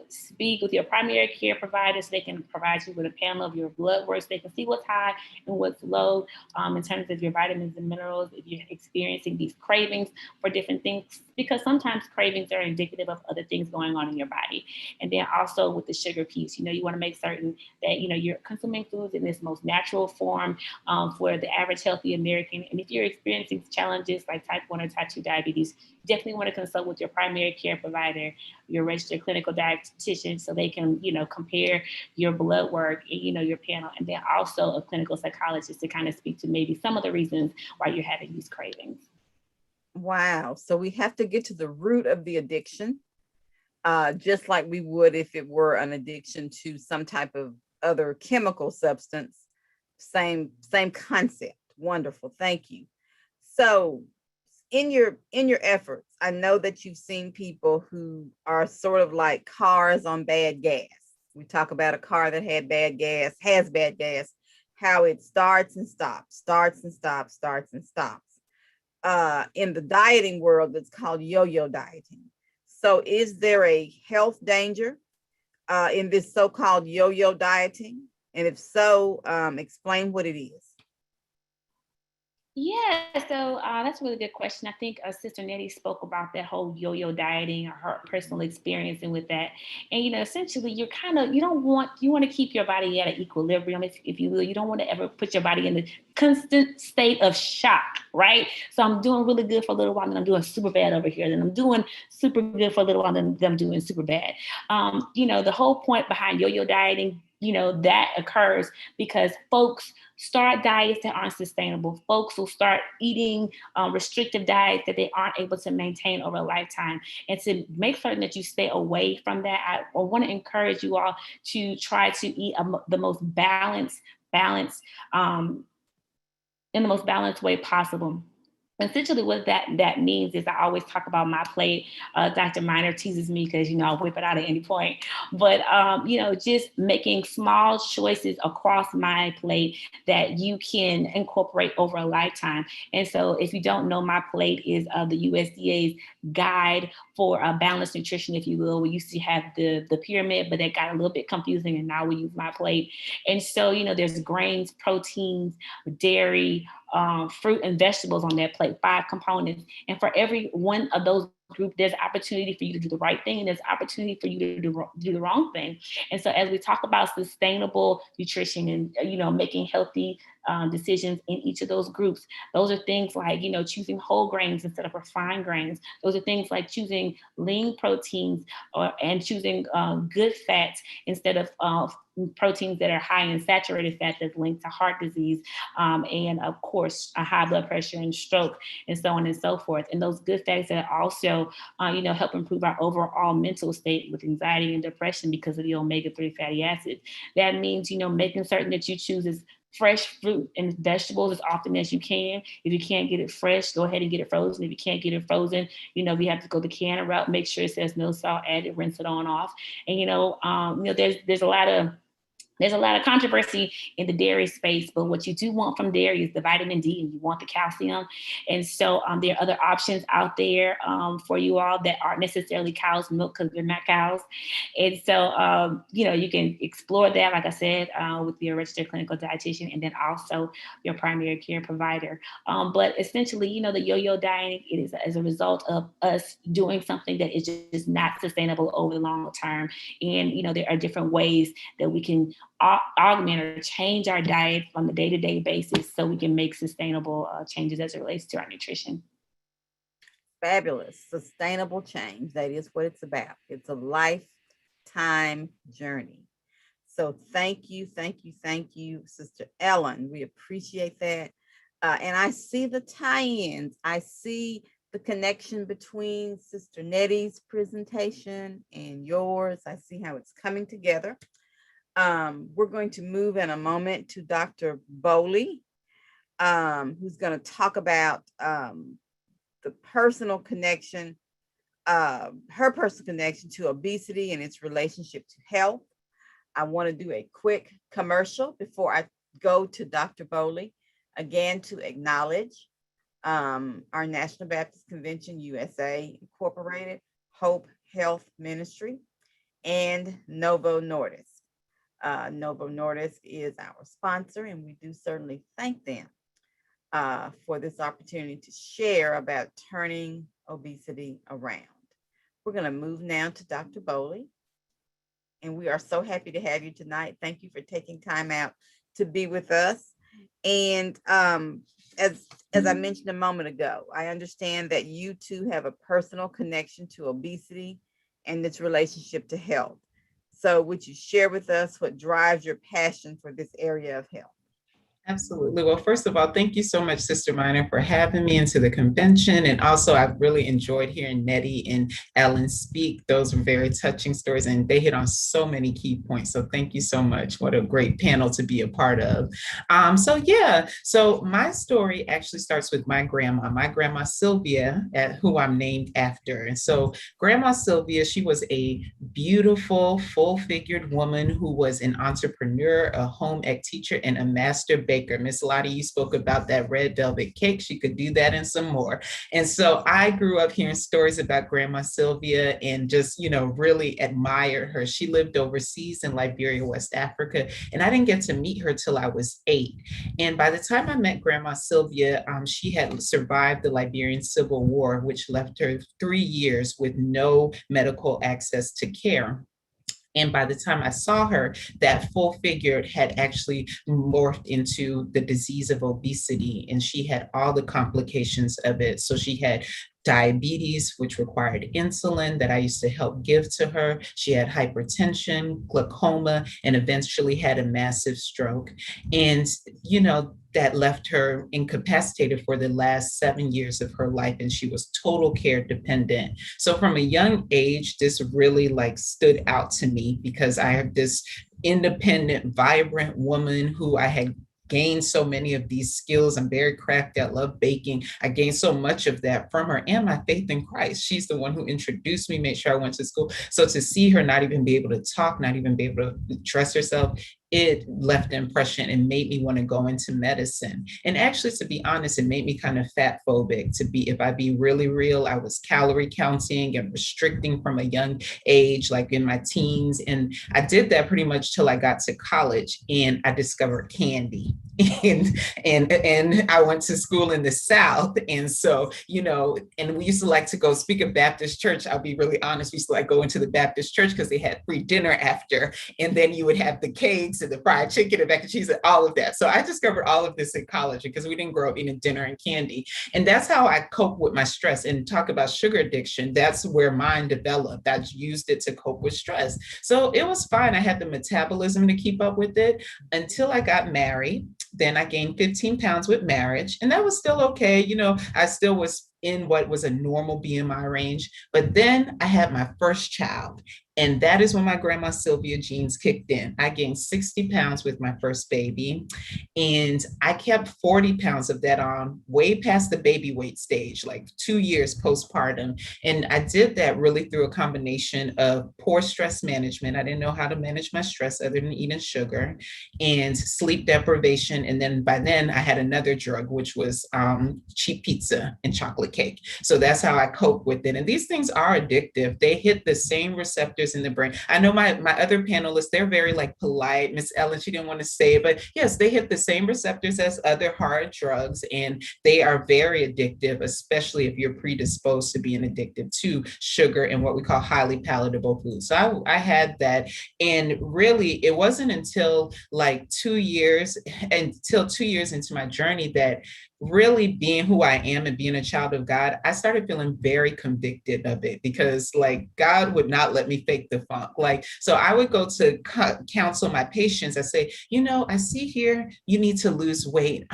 speak with your primary care provider so they can provide you with a panel of your blood work so they can see what's high and what's low in terms of your vitamins and minerals, if you're experiencing these cravings for different things, because sometimes cravings are indicative of other things going on in your body. And then also with the sugar piece, you want to make certain that, you're consuming foods in this most natural form for the average healthy American. And if you're experiencing challenges like type 1 or type 2 diabetes, definitely want to consult with your primary care provider, your registered clinical dietitian, so they can, compare your blood work and, your panel, and then also a clinical psychologist to kind of speak to maybe some of the reasons why you're having these cravings. Wow. So we have to get to the root of the addiction, just like we would if it were an addiction to some type of other chemical substance. Same concept. Wonderful. Thank you. So in your efforts, I know that you've seen people who are sort of like cars on bad gas. We talk about a car that has bad gas, how it starts and stops. In the dieting world, it's called yo-yo dieting. So is there a health danger in this so-called yo-yo dieting? And if so, explain what it is. Yeah, so that's a really good question. I think Sister Nettie spoke about that whole yo-yo dieting or her personal experience with that. And, essentially you want to keep your body at an equilibrium, if you will. You don't want to ever put your body in a constant state of shock, right? So I'm doing really good for a little while, then I'm doing super bad over here. Then I'm doing super good for a little while, then I'm doing super bad. The whole point behind yo-yo dieting, that occurs because folks start diets that aren't sustainable. Folks will start eating restrictive diets that they aren't able to maintain over a lifetime. And to make certain that you stay away from that, I want to encourage you all to try to eat the most balanced in the most balanced way possible. Essentially what that means is, I always talk about my plate. Dr. Miner teases me because, I'll whip it out at any point. But, just making small choices across my plate that you can incorporate over a lifetime. And so if you don't know, my plate is the USDA's guide for balanced nutrition, if you will. We used to have the pyramid, but that got a little bit confusing, and now we use my plate. And so, there's grains, proteins, dairy, fruit and vegetables on that plate, 5 components. And for every one of those group, there's opportunity for you to do the right thing, and there's opportunity for you to do the wrong thing. And so as we talk about sustainable nutrition and, making healthy decisions in each of those groups, those are things like, choosing whole grains instead of refined grains. Those are things like choosing lean proteins and choosing good fats instead of proteins that are high in saturated fat that's linked to heart disease, and of course, high blood pressure and stroke, and so on and so forth. And those good fats that also, help improve our overall mental state with anxiety and depression because of the omega-3 fatty acids. That means, making certain that you choose fresh fruit and vegetables as often as you can. If you can't get it fresh, go ahead and get it frozen. If you can't get it frozen, we have to go the can route, make sure it says no salt added, rinse it on off. And, there's a lot of controversy in the dairy space, but what you do want from dairy is the vitamin D, and you want the calcium. And so there are other options out there for you all that aren't necessarily cow's milk, because they're not cows. And so, you can explore that, like I said, with your registered clinical dietitian, and then also your primary care provider. But essentially, the yo-yo dieting, it is as a result of us doing something that is just not sustainable over the long term. And, there are different ways that we can augment or change our diet on a day-to-day basis so we can make sustainable changes as it relates to our nutrition. Fabulous. Sustainable change. That is what it's about. It's a lifetime journey. So thank you, thank you, thank you, Sister Ellen. We appreciate that. And I see the tie-ins. I see the connection between Sister Nettie's presentation and yours. I see how it's coming together. We're going to move in a moment to Dr. Bowley, who's going to talk about the personal connection, her personal connection to obesity and its relationship to health. I want to do a quick commercial before I go to Dr. Bowley, again, to acknowledge our National Baptist Convention USA Incorporated, H.O.P.E Health Ministry, and Novo Nordisk. Novo Nordisk is our sponsor, and we do certainly thank them for this opportunity to share about turning obesity around. We're going to move now to Dr. Bowley. And we are so happy to have you tonight. Thank you for taking time out to be with us. And as I mentioned a moment ago, I understand that you too have a personal connection to obesity and its relationship to health. So would you share with us what drives your passion for this area of health? Absolutely. Well, first of all, thank you so much, Sister Minor, for having me into the convention. And also, I've really enjoyed hearing Nettie and Ellen speak. Those were very touching stories, and they hit on so many key points. So thank you so much. What a great panel to be a part of. So my story actually starts with my grandma Sylvia, who I'm named after. And so Grandma Sylvia, she was a beautiful, full-figured woman who was an entrepreneur, a home ec teacher, and a master baker. Miss Lottie, you spoke about that red velvet cake. She could do that and some more. And so I grew up hearing stories about Grandma Sylvia and just, really admired her. She lived overseas in Liberia, West Africa, and I didn't get to meet her till I was 8. And by the time I met Grandma Sylvia, she had survived the Liberian Civil War, which left her 3 years with no medical access to care. And by the time I saw her, that full figure had actually morphed into the disease of obesity, and she had all the complications of it. So she had diabetes, which required insulin that I used to help give to her. She had hypertension, glaucoma, and eventually had a massive stroke. And, that left her incapacitated for the last 7 years of her life, and she was total care dependent. So from a young age, this really stood out to me because I have this independent, vibrant woman who I had gained so many of these skills. I'm very crafty. I love baking. I gained so much of that from her and my faith in Christ. She's the one who introduced me, made sure I went to school. So to see her not even be able to talk, not even be able to dress herself, it left an impression and made me want to go into medicine. And actually, to be honest, it made me kind of fat phobic. If I be really real, I was calorie counting and restricting from a young age, like in my teens. And I did that pretty much till I got to college, and I discovered candy. And I went to school in the South. And so, and we used to like to go speak of Baptist church. I'll be really honest. We used to go into the Baptist church because they had free dinner after. And then you would have the cakes and the fried chicken and mac and cheese and all of that. So I discovered all of this in college because we didn't grow up eating dinner and candy. And that's how I cope with my stress. And talk about sugar addiction. That's where mine developed. I used it to cope with stress. So it was fine. I had the metabolism to keep up with it until I got married. Then I gained 15 pounds with marriage, and that was still okay. I still was in what was a normal BMI range. But then I had my first child. And that is when my Grandma Sylvia genes kicked in. I gained 60 pounds with my first baby. And I kept 40 pounds of that on way past the baby weight stage, 2 years postpartum. And I did that really through a combination of poor stress management. I didn't know how to manage my stress other than eating sugar, and sleep deprivation. And then by then I had another drug, which was cheap pizza and chocolate cake. So that's how I cope with it. And these things are addictive. They hit the same receptors in the brain. I know my other panelists, they're very polite. Miss Ellen, she didn't want to say it, but yes, they hit the same receptors as other hard drugs, and they are very addictive, especially if you're predisposed to being addicted to sugar and what we call highly palatable foods. So I had that. And really, it wasn't until 2 years into my journey that really being who I am and being a child of God, I started feeling very convicted of it because like God would not let me fake the funk. Like, so I would go to counsel my patients. I say, I see here you need to lose weight.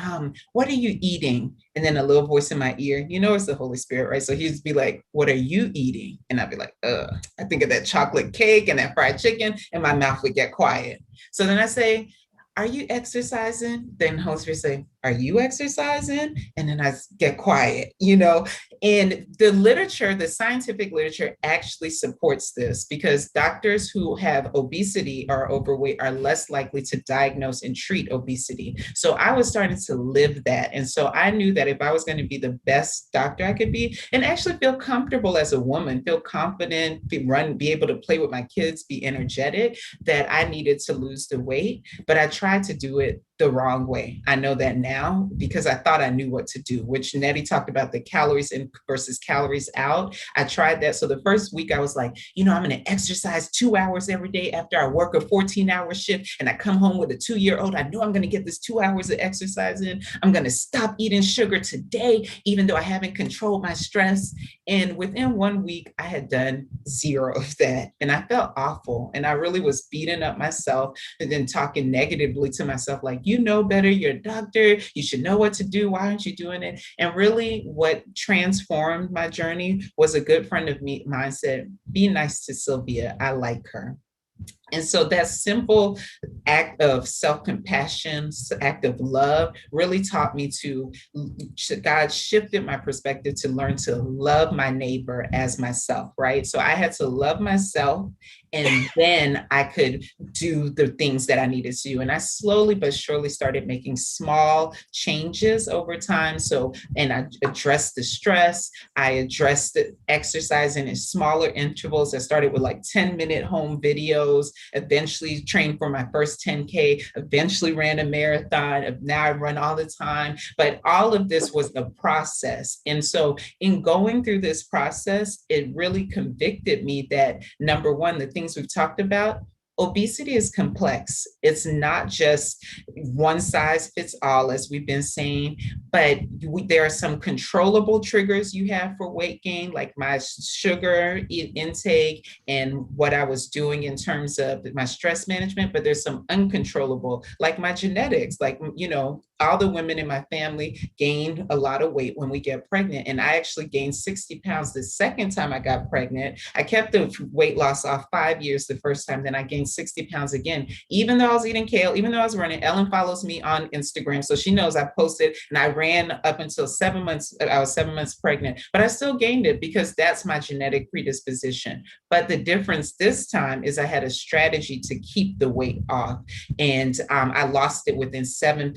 What are you eating? And then a little voice in my ear, it's the Holy Spirit, right? So he'd be like, what are you eating? And I'd be like, I think of that chocolate cake and that fried chicken, and my mouth would get quiet. So then I say, are you exercising? Then the Holy Spirit say, are you exercising? And then I get quiet, and the literature, the scientific literature actually supports this because doctors who have obesity or overweight are less likely to diagnose and treat obesity. So I was starting to live that. And so I knew that if I was going to be the best doctor I could be and actually feel comfortable as a woman, feel confident, be able to play with my kids, be energetic, that I needed to lose the weight. But I tried to do it the wrong way. I know that now because I thought I knew what to do, which Nettie talked about the calories in versus calories out. I tried that. So the first week I was like, I'm going to exercise 2 hours every day after I work a 14-hour shift and I come home with a 2-year-old. I know I'm going to get this 2 hours of exercise in. I'm going to stop eating sugar today, even though I haven't controlled my stress. And within 1 week, I had done 0 of that. And I felt awful. And I really was beating up myself and then talking negatively to myself, like, you know better, you're a doctor, you should know what to do, why aren't you doing it? And really what transformed my journey was a good friend of mine said, be nice to Sylvia, I like her. And so that simple act of self-compassion, act of love really taught me God shifted my perspective to learn to love my neighbor as myself, right? So I had to love myself and then I could do the things that I needed to do. And I slowly but surely started making small changes over time. And I addressed the stress, I addressed the exercising in smaller intervals. I started with like 10-minute home videos, eventually trained for my first 10K, eventually ran a marathon. Now I run all the time, but all of this was a process. And so in going through this process, it really convicted me that number one, the things we've talked about, obesity is complex. It's not just one size fits all, as we've been saying, but there are some controllable triggers you have for weight gain, like my sugar intake and what I was doing in terms of my stress management, but there's some uncontrollable, like my genetics, like, all the women in my family gained a lot of weight when we get pregnant. And I actually gained 60 pounds the second time I got pregnant. I kept the weight loss off 5 years the first time, then I gained 60 pounds again, even though I was eating kale, even though I was running. Ellen follows me on Instagram, so she knows I posted, and I ran up until 7 months. I was 7 months pregnant, but I still gained it because that's my genetic predisposition. But the difference this time is I had a strategy to keep the weight off. And I lost it within 7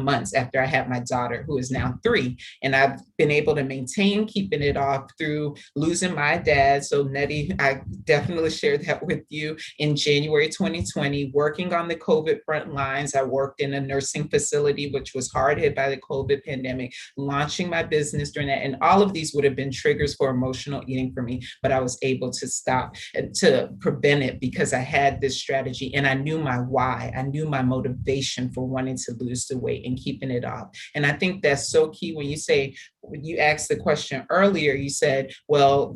months after I had my daughter, who is now 3. And I've been able to maintain keeping it off through losing my dad. So Nettie, I definitely shared that with you in January 2020, working on the COVID front lines. I worked in a nursing facility, which was hard hit by the COVID pandemic, launching my business during that. And all of these would have been triggers for emotional eating for me, but I was able to stop, to prevent it because I had this strategy and I knew my why. I knew my motivation for wanting to lose the weight and keeping it off. And I think that's so key when you asked the question earlier, you said, well,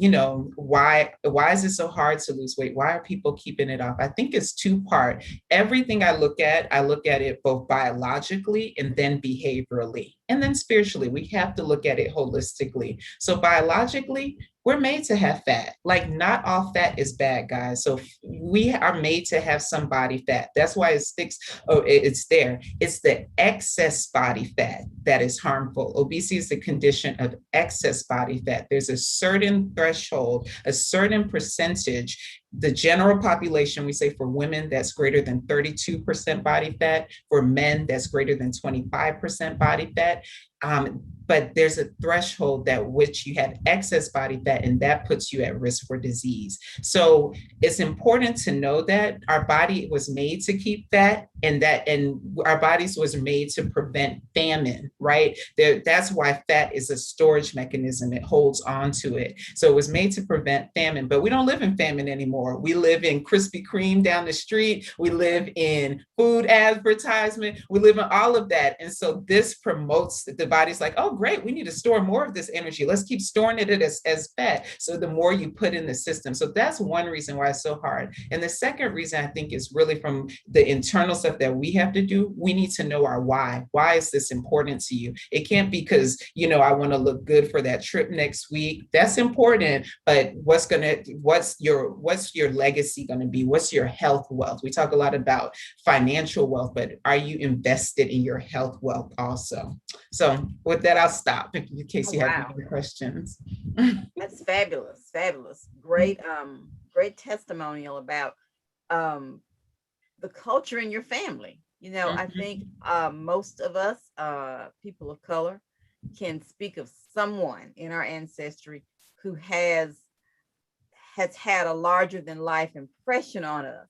why is it so hard to lose weight? Why are people keeping it off? I think it's 2-part. Everything I look at it both biologically and then behaviorally. And then spiritually, we have to look at it holistically. So biologically, we're made to have fat. Like, not all fat is bad, guys. So we are made to have some body fat. That's why it sticks. Oh, it's there. It's the excess body fat that is harmful. Obesity is the condition of excess body fat. There's a certain threshold, a certain percentage. The general population, we say for women, that's greater than 32% body fat. For men, that's greater than 25% body fat. But there's a threshold that which you have excess body fat, and that puts you at risk for disease. So it's important to know that our body was made to keep fat, and our bodies was made to prevent famine, right? That's why fat is a storage mechanism. It holds on to it. So it was made to prevent famine, but we don't live in famine anymore. anymore. We live in Krispy Kreme down the street. We live in food advertisement. We live in all of that. And so this promotes the body's like, oh, great, we need to store more of this energy. Let's keep storing it as fat. So the more you put in the system. So that's one reason why it's so hard. And the second reason I think is really from the internal stuff that we have to do. We need to know our why. Why is this important to you? It can't be because, you know, I want to look good for that trip next week. That's important, but what's your legacy going to be? What's your health wealth? We talk a lot about financial wealth, but are you invested in your health wealth also? So with that, I'll stop in case you have any questions. That's fabulous, fabulous. Great, great testimonial about the culture in your family. You know, I think most of us, people of color, can speak of someone in our ancestry who has had a larger than life impression on us.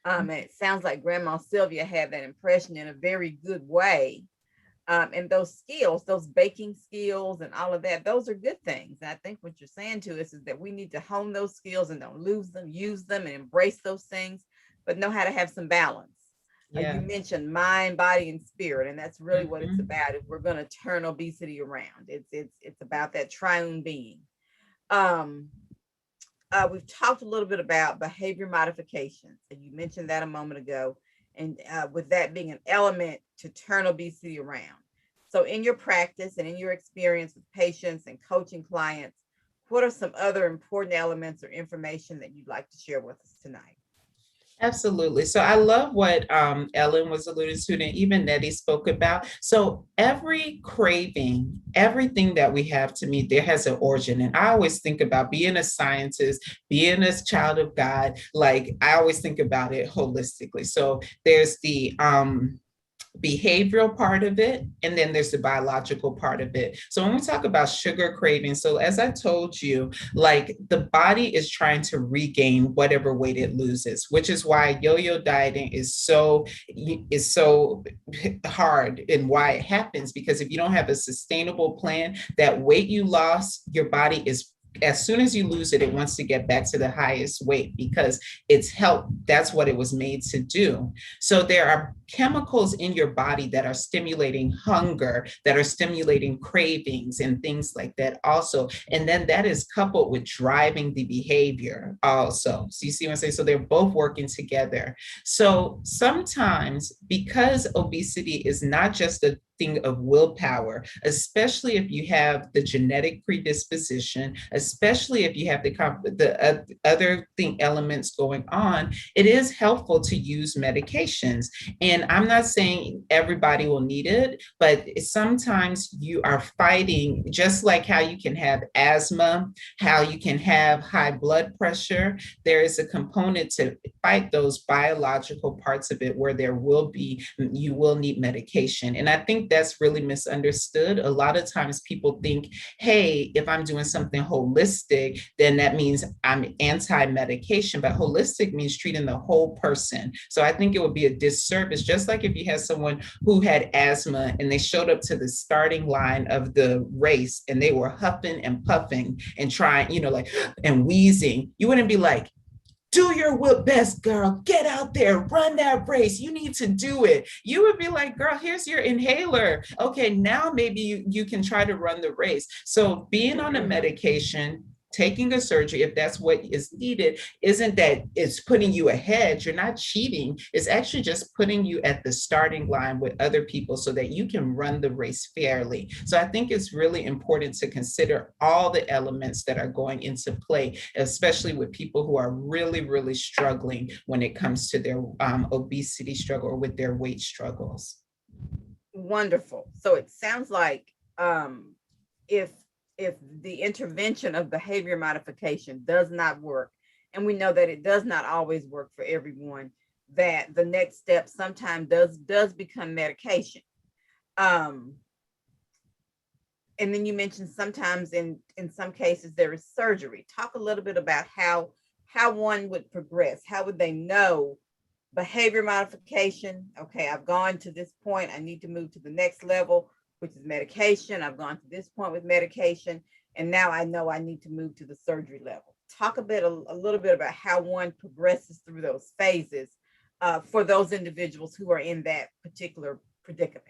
And it sounds like Grandma Sylvia had that impression in a very good way. And those skills, those baking skills and all of that, those are good things. And I think what you're saying to us is that we need to hone those skills and don't lose them, use them and embrace those things, but know how to have some balance. Yeah. You mentioned mind, body, and spirit, and that's really what it's about. If we're going to turn obesity around, it's about that triune being. We've talked a little bit about behavior modifications, and you mentioned that a moment ago, and with that being an element to turn obesity around. So in your practice and in your experience with patients and coaching clients, what are some other important elements or information that you'd like to share with us tonight? Absolutely. So I love what Ellen was alluding to, and even Nettie spoke about. So every craving, everything that we have, to me, there has an origin. And I always think about being a scientist, being a child of God, like I always think about it holistically. So there's the behavioral part of it, and then there's the biological part of it. So when we talk about sugar craving, so as I told you, like the body is trying to regain whatever weight it loses, which is why yo-yo dieting is so hard and why it happens, because if you don't have a sustainable plan, that weight you lost, your body is, as soon as you lose it, it wants to get back to the highest weight because it's help. That's what it was made to do. So there are chemicals in your body that are stimulating hunger, that are stimulating cravings and things like that also. And then that is coupled with driving the behavior also. So you see what I'm saying? So they're both working together. So sometimes, because obesity is not just a thing of willpower, especially if you have the genetic predisposition, especially if you have the other elements going on, it is helpful to use medications. And I'm not saying everybody will need it, but sometimes you are fighting, just like how you can have asthma, how you can have high blood pressure. There is a component to fight those biological parts of it where you will need medication. And I think that's really misunderstood. A lot of times people think, hey, if I'm doing something holistic, then that means I'm anti-medication, but holistic means treating the whole person. So I think it would be a disservice, just like if you had someone who had asthma and they showed up to the starting line of the race and they were huffing and puffing and trying, and wheezing, you wouldn't be like, do your best, girl. Get out there, run that race. You need to do it. You would be like, girl, here's your inhaler. Okay, now maybe you can try to run the race. So being on a medication, taking a surgery, if that's what is needed, isn't that it's putting you ahead. You're not cheating. It's actually just putting you at the starting line with other people so that you can run the race fairly. So I think it's really important to consider all the elements that are going into play, especially with people who are really, really struggling when it comes to their obesity struggle or with their weight struggles. Wonderful. So it sounds like if the intervention of behavior modification does not work, and we know that it does not always work for everyone, that the next step sometimes does become medication. And then you mentioned sometimes in some cases there is surgery. Talk a little bit about how one would progress. How would they know behavior modification? Okay, I've gone to this point, I need to move to the next level, which is medication. I've gone to this point with medication, and now I know I need to move to the surgery level. talk a little bit about how one progresses through those phases for those individuals who are in that particular predicament.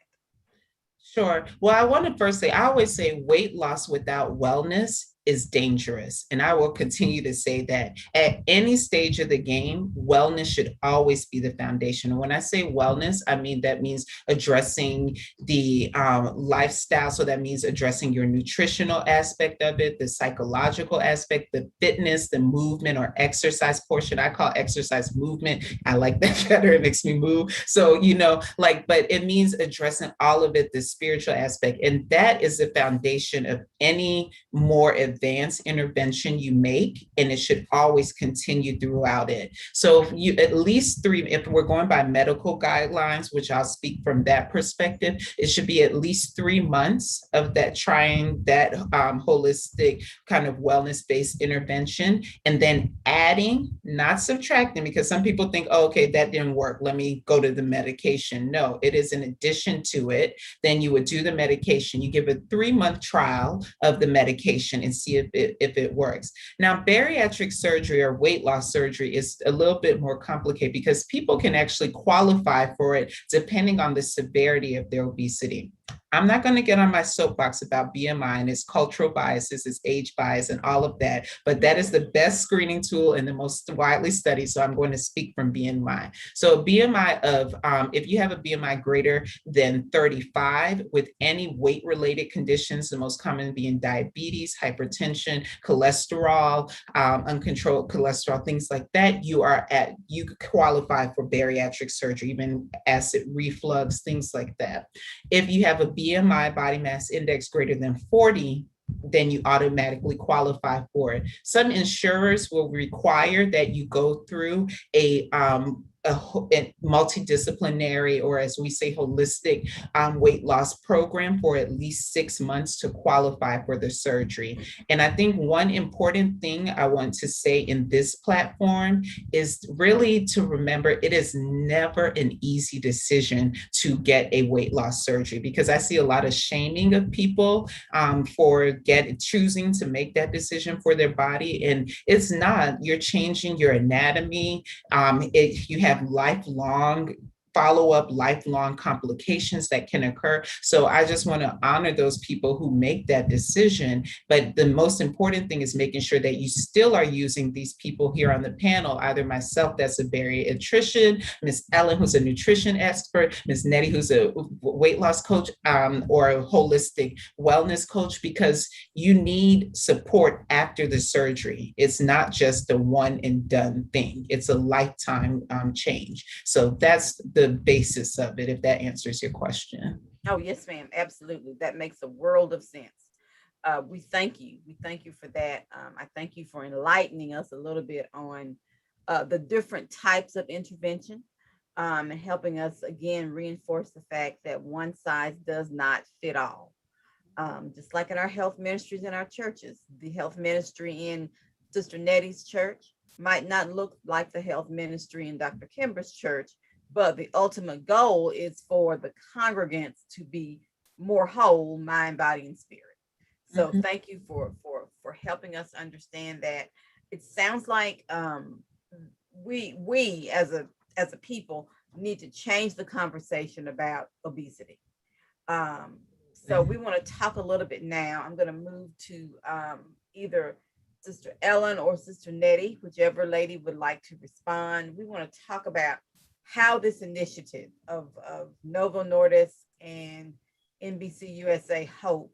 Sure. Well, I want to first say, I always say weight loss without wellness is dangerous. And I will continue to say that at any stage of the game, wellness should always be the foundation. And when I say wellness, I mean, that means addressing the lifestyle. So that means addressing your nutritional aspect of it, the psychological aspect, the fitness, the movement or exercise portion. I call exercise movement. I like that better. It makes me move. So, but it means addressing all of it, the spiritual aspect. And that is the foundation of any more advanced intervention you make, and it should always continue throughout it. So if you at least 3, if we're going by medical guidelines, which I'll speak from that perspective, it should be at least 3 months of that trying that holistic kind of wellness-based intervention, and then adding, not subtracting, because some people think, oh, okay, that didn't work, let me go to the medication. No, it is in addition to it. Then you would do the medication. You give a 3-month trial of the medication and see if it works. Now, bariatric surgery or weight loss surgery is a little bit more complicated because people can actually qualify for it depending on the severity of their obesity. I'm not going to get on my soapbox about BMI and its cultural biases, its age bias, and all of that, but that is the best screening tool and the most widely studied. So I'm going to speak from BMI. So a BMI of, if you have a BMI greater than 35 with any weight-related conditions, the most common being diabetes, hypertension, cholesterol, uncontrolled cholesterol, things like that, you qualify for bariatric surgery, even acid reflux, things like that. If you have a BMI, body mass index, greater than 40, then you automatically qualify for it. Some insurers will require that you go through a multidisciplinary, or as we say, holistic weight loss program for at least 6 months to qualify for the surgery. And I think one important thing I want to say in this platform is really to remember it is never an easy decision to get a weight loss surgery, because I see a lot of shaming of people for choosing to make that decision for their body. And it's not. You're changing your anatomy. You have lifelong follow-up, lifelong complications that can occur. So I just want to honor those people who make that decision. But the most important thing is making sure that you still are using these people here on the panel, either myself, that's a bariatrician, Miss Ellen, who's a nutrition expert, Miss Nettie, who's a weight loss coach, or a holistic wellness coach, because you need support after the surgery. It's not just a one and done thing. It's a lifetime change. So that's the basis of it, if that answers your question. Oh, yes, ma'am. Absolutely. That makes a world of sense. We thank you. We thank you for that. I thank you for enlightening us a little bit on the different types of intervention, and helping us again reinforce the fact that one size does not fit all. Just like in our health ministries in our churches, the health ministry in Sister Nettie's church might not look like the health ministry in Dr. Kimber's church, but the ultimate goal is for the congregants to be more whole, mind, body, and spirit. So thank you for helping us understand that. It sounds like we as a people need to change the conversation about obesity. So we want to talk a little bit now. I'm going to move to either Sister Ellen or Sister Nettie, whichever lady would like to respond. We want to talk about how this initiative of Novo Nordisk and NBCUSA H.O.P.E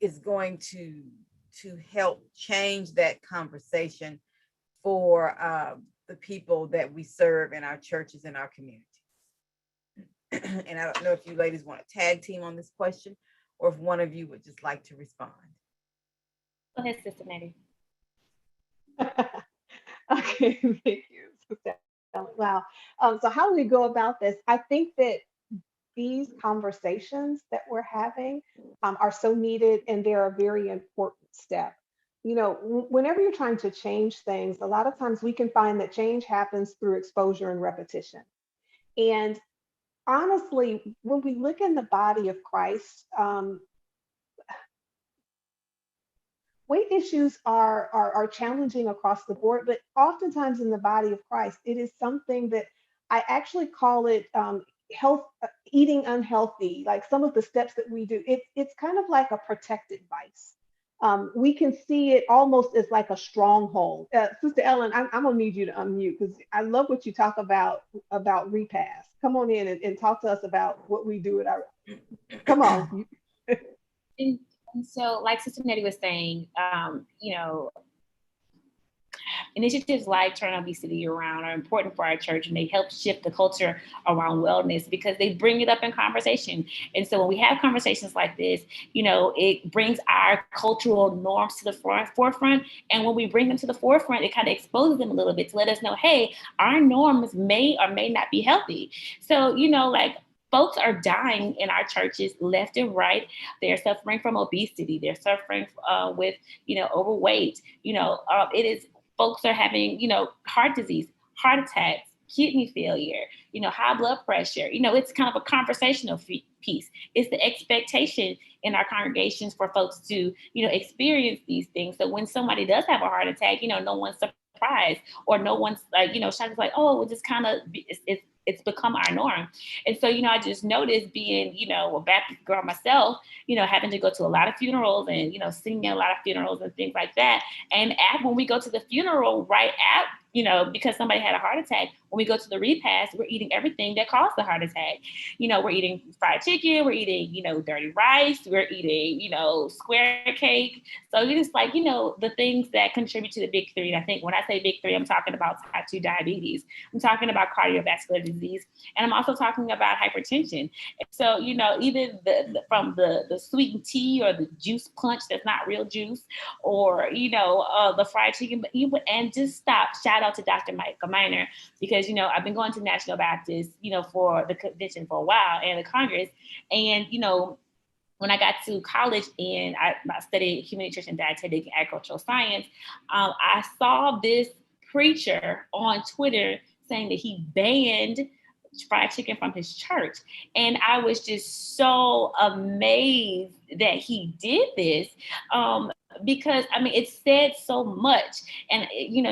is going to help change that conversation for the people that we serve in our churches and our communities. And I don't know if you ladies want to tag team on this question, or if one of you would just like to respond. Go ahead, Sister Nettie. Okay, thank you, Sister Ellen. Wow. So how do we go about this? I think that these conversations that we're having are so needed, and they're a very important step. You know, whenever you're trying to change things, a lot of times we can find that change happens through exposure and repetition. And honestly, when we look in the body of Christ, weight issues are challenging across the board, but oftentimes in the body of Christ, it is something that I actually call it health, eating unhealthy. Like some of the steps that we do, it's kind of like a protected vice. We can see it almost as like a stronghold. Sister Ellen, I'm gonna need you to unmute because I love what you talk about repast. Come on in and talk to us about what we do at our. Come on. And so, like Sister Nettie was saying, initiatives like Turn Obesity Around are important for our church, and they help shift the culture around wellness because they bring it up in conversation. And so when we have conversations like this, it brings our cultural norms to the forefront. And when we bring them to the forefront, it kind of exposes them a little bit to let us know, hey, our norms may or may not be healthy. So, folks are dying in our churches left and right. They're suffering from obesity. They're suffering with, overweight. It is folks are having, heart disease, heart attacks, kidney failure, high blood pressure. It's kind of a conversational piece. It's the expectation in our congregations for folks to, experience these things. So when somebody does have a heart attack, no one's surprised or no one's like, shocked, like, oh, it's just kind of, it's become our norm. And so, I just noticed being, a Baptist girl myself, having to go to a lot of funerals and, singing at a lot of funerals and things like that. And when we go to the funeral right at, because somebody had a heart attack, when we go to the repast, we're eating everything that caused the heart attack. We're eating fried chicken, we're eating, dirty rice, we're eating, square cake. So it's like, the things that contribute to the big three. And I think when I say big three, I'm talking about type 2 diabetes. I'm talking about cardiovascular disease. And I'm also talking about hypertension. And so, either from the sweetened tea or the juice punch that's not real juice, or, the fried chicken, and just stop. Shout out to Dr. Michael Miner, because, I've been going to National Baptist, for the convention for a while and the Congress. And, when I got to college and I studied human nutrition, dietetic, and agricultural science, I saw this preacher on Twitter saying that he banned fried chicken from his church. And I was just so amazed that he did this. Because it said so much. And,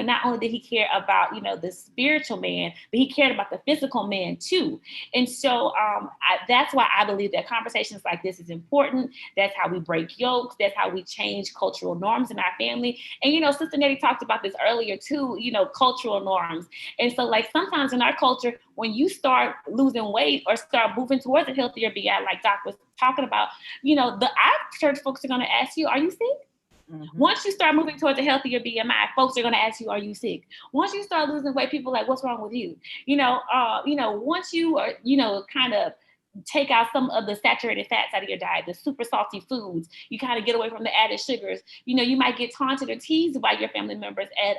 not only did he care about, the spiritual man, but he cared about the physical man too. And so that's why I believe that conversations like this is important. That's how we break yokes. That's how we change cultural norms in our family. And, Sister Nettie talked about this earlier too, cultural norms. And so sometimes in our culture, when you start losing weight or start moving towards a healthier BI, like Doc was talking about, our church folks are going to ask you, are you sick? Mm-hmm. Once you start moving towards a healthier BMI, folks are going to ask you, are you sick? Once you start losing weight, people are like, what's wrong with you? Once you are, kind of take out some of the saturated fats out of your diet, the super salty foods, you kind of get away from the added sugars, you might get taunted or teased by your family members at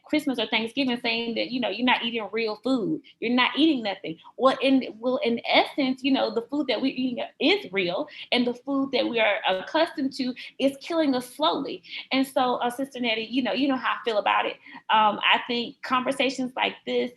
Christmas or Thanksgiving saying that, you're not eating real food. You're not eating nothing. Well, in essence, the food that we're eating is real, and the food that we are accustomed to is killing us slowly. And so, Sister Nettie, you know how I feel about it. I think conversations like this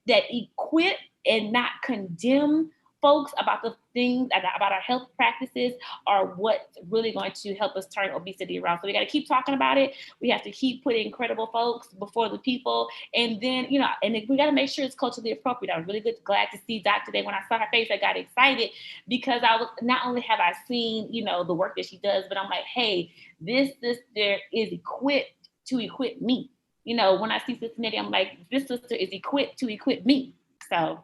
that equip and not condemn folks about the things, about our health practices, are what's really going to help us turn obesity around. So we got to keep talking about it. We have to keep putting credible folks before the people. And then, and we got to make sure it's culturally appropriate. I was really glad to see Doc today. When I saw her face, I got excited because not only have I seen, the work that she does, but I'm like, hey, this sister is equipped to equip me. When I see Sister Nettie, I'm like, this sister is equipped to equip me. So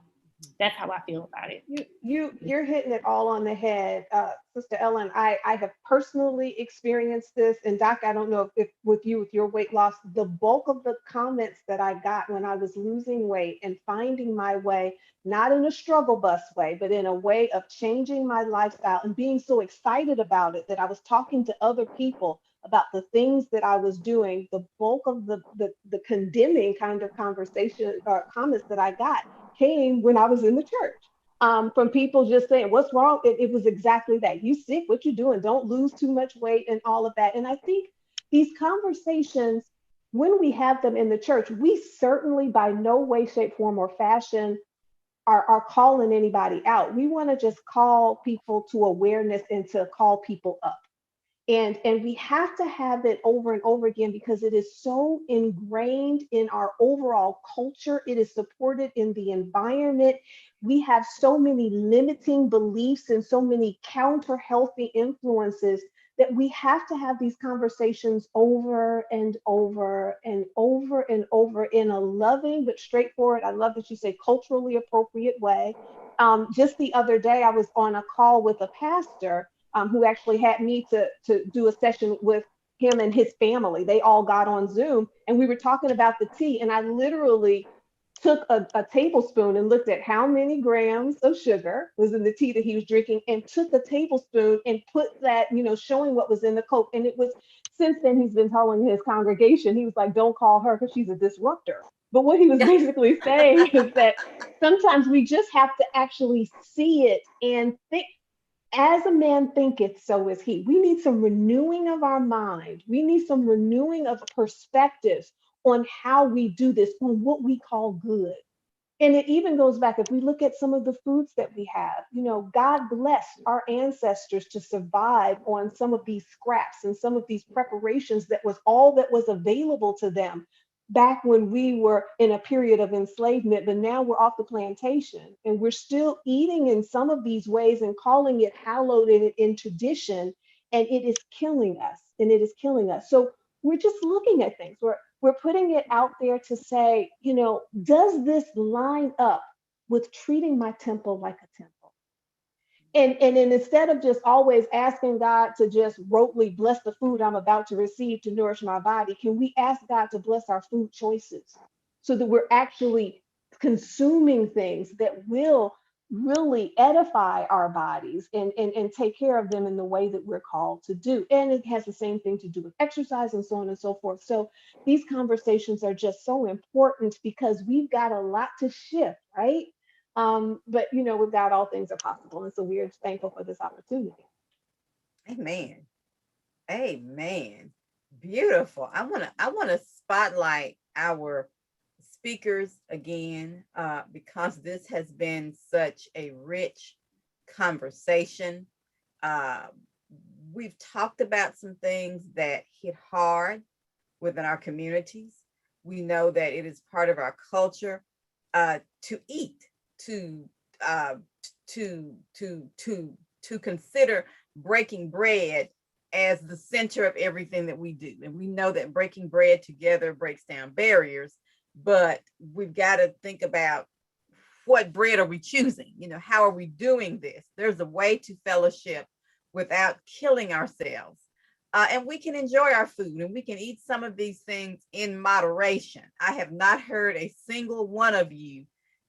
that's how I feel about it. You're hitting it all on the head, Sister Ellen. I have personally experienced this, and Doc, I don't know if with your weight loss, the bulk of the comments that I got when I was losing weight and finding my way, not in a struggle bus way, but in a way of changing my lifestyle and being so excited about it that I was talking to other people about the things that I was doing. The bulk of the condemning kind of conversation or comments that I got came when I was in the church, from people just saying, what's wrong? It was exactly that. You sick? What you doing? Don't lose too much weight and all of that. And I think these conversations, when we have them in the church, we certainly by no way, shape, form, or fashion are calling anybody out. We want to just call people to awareness and to call people up. And we have to have it over and over again because it is so ingrained in our overall culture. It is supported in the environment. We have so many limiting beliefs and so many counter healthy influences that we have to have these conversations over and over and over and over in a loving but straightforward, I love that you say culturally appropriate way. Just the other day, I was on a call with a pastor who actually had me to do a session with him and his family. They all got on Zoom and we were talking about the tea. And I literally took a tablespoon and looked at how many grams of sugar was in the tea that he was drinking and took a tablespoon and put that, showing what was in the Coke. And it was, since then, he's been telling his congregation, he was like, don't call her because she's a disruptor. But what he was basically saying is that sometimes we just have to actually see it and think, as a man thinketh, so is he. We need some renewing of our mind. We need some renewing of perspectives on how we do this, on what we call good. And it even goes back, if we look at some of the foods that we have, God blessed our ancestors to survive on some of these scraps and some of these preparations that was all that was available to them back when we were in a period of enslavement, but now we're off the plantation and we're still eating in some of these ways and calling it hallowed in tradition, and it is killing us, and it is killing us. So we're just looking at things. We're putting it out there to say, does this line up with treating my temple like a temple? And then instead of just always asking God to just rotely bless the food I'm about to receive to nourish my body, can we ask God to bless our food choices so that we're actually consuming things that will really edify our bodies and take care of them in the way that we're called to do? And it has the same thing to do with exercise and so on and so forth. So these conversations are just so important because we've got a lot to shift, right? But with God, all things are possible. And so we're thankful for this opportunity. Amen. Amen. Beautiful. I want to spotlight our speakers again, because this has been such a rich conversation. Uh, we've talked about some things that hit hard within our communities. We know that it is part of our culture to eat, to uh, to consider breaking bread as the center of everything that we do. And we know that breaking bread together breaks down barriers, but we've got to think about what bread are we choosing? How are we doing this? There's a way to fellowship without killing ourselves. And we can enjoy our food and we can eat some of these things in moderation. I have not heard a single one of you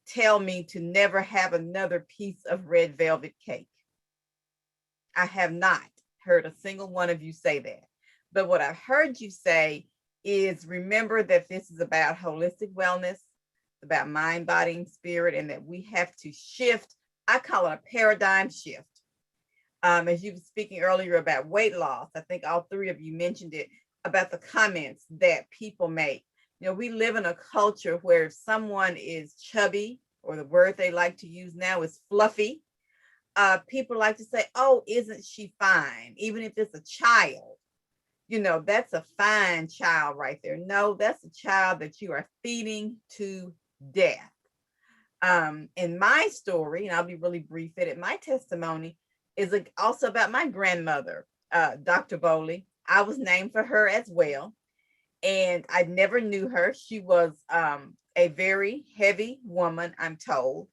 tell me to never have another piece of red velvet cake. I have not heard a single one of you say that. But what I've heard you say is remember that this is about holistic wellness, about mind, body, and spirit, and that we have to shift. I call it a paradigm shift. As you were speaking earlier about weight loss, I think all three of you mentioned it, about the comments that people make. We live in a culture where if someone is chubby, or the word they like to use now is fluffy, people like to say, oh, isn't she fine? Even if it's a child, that's a fine child right there. No, that's a child that you are feeding to death. In my story, and I'll be really brief in it, my testimony is also about my grandmother, Dr. Bowley. I was named for her as well. And I never knew her. She was a very heavy woman, I'm told.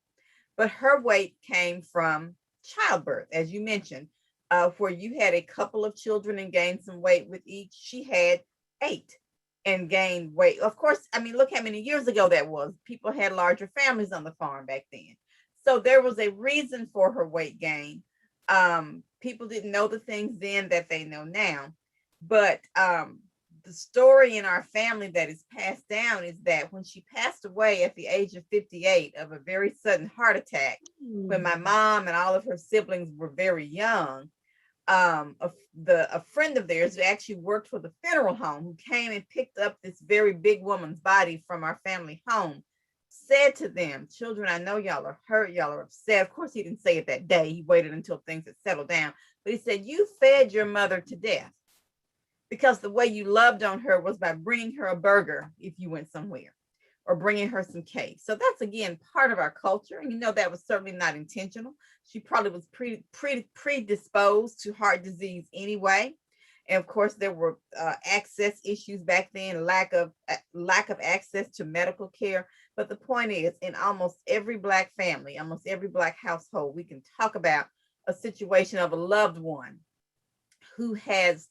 But her weight came from childbirth, as you mentioned, where you had a couple of children and gained some weight with each. She had 8 and gained weight. Of course, I mean, look how many years ago that was. People had larger families on the farm back then. So there was a reason for her weight gain. People didn't know the things then that they know now. But the story in our family that is passed down is that when she passed away at the age of 58 of a very sudden heart attack, when my mom and all of her siblings were very young, a friend of theirs who actually worked for the funeral home, who came and picked up this very big woman's body from our family home, said to them, children, I know y'all are hurt, y'all are upset. Of course, he didn't say it that day. He waited until things had settled down. But he said, you fed your mother to death because the way you loved on her was by bringing her a burger if you went somewhere or bringing her some cake. So that's, again, part of our culture. And that was certainly not intentional. She probably was predisposed to heart disease anyway. And of course, there were access issues back then, lack of access to medical care. But the point is, in almost every Black family, almost every Black household, we can talk about a situation of a loved one who has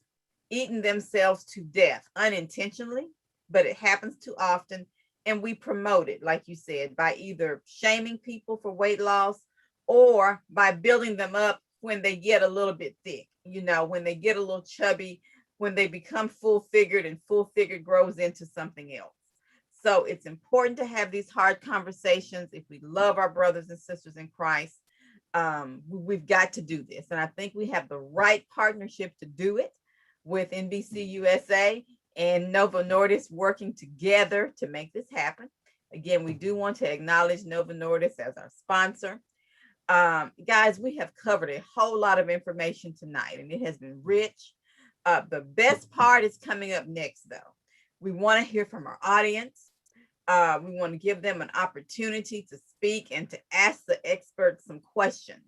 eaten themselves to death unintentionally, but it happens too often. And we promote it, like you said, by either shaming people for weight loss or by building them up when they get a little bit thick, when they get a little chubby, when they become full-figured, and full-figured grows into something else. So it's important to have these hard conversations. If we love our brothers and sisters in Christ, we've got to do this. And I think we have the right partnership to do it with NBCUSA and Novo Nordisk working together to make this happen. Again, we do want to acknowledge Novo Nordisk as our sponsor. Guys, we have covered a whole lot of information tonight, and it has been rich. The best part is coming up next, though. We want to hear from our audience. We want to give them an opportunity to speak and to ask the experts some questions.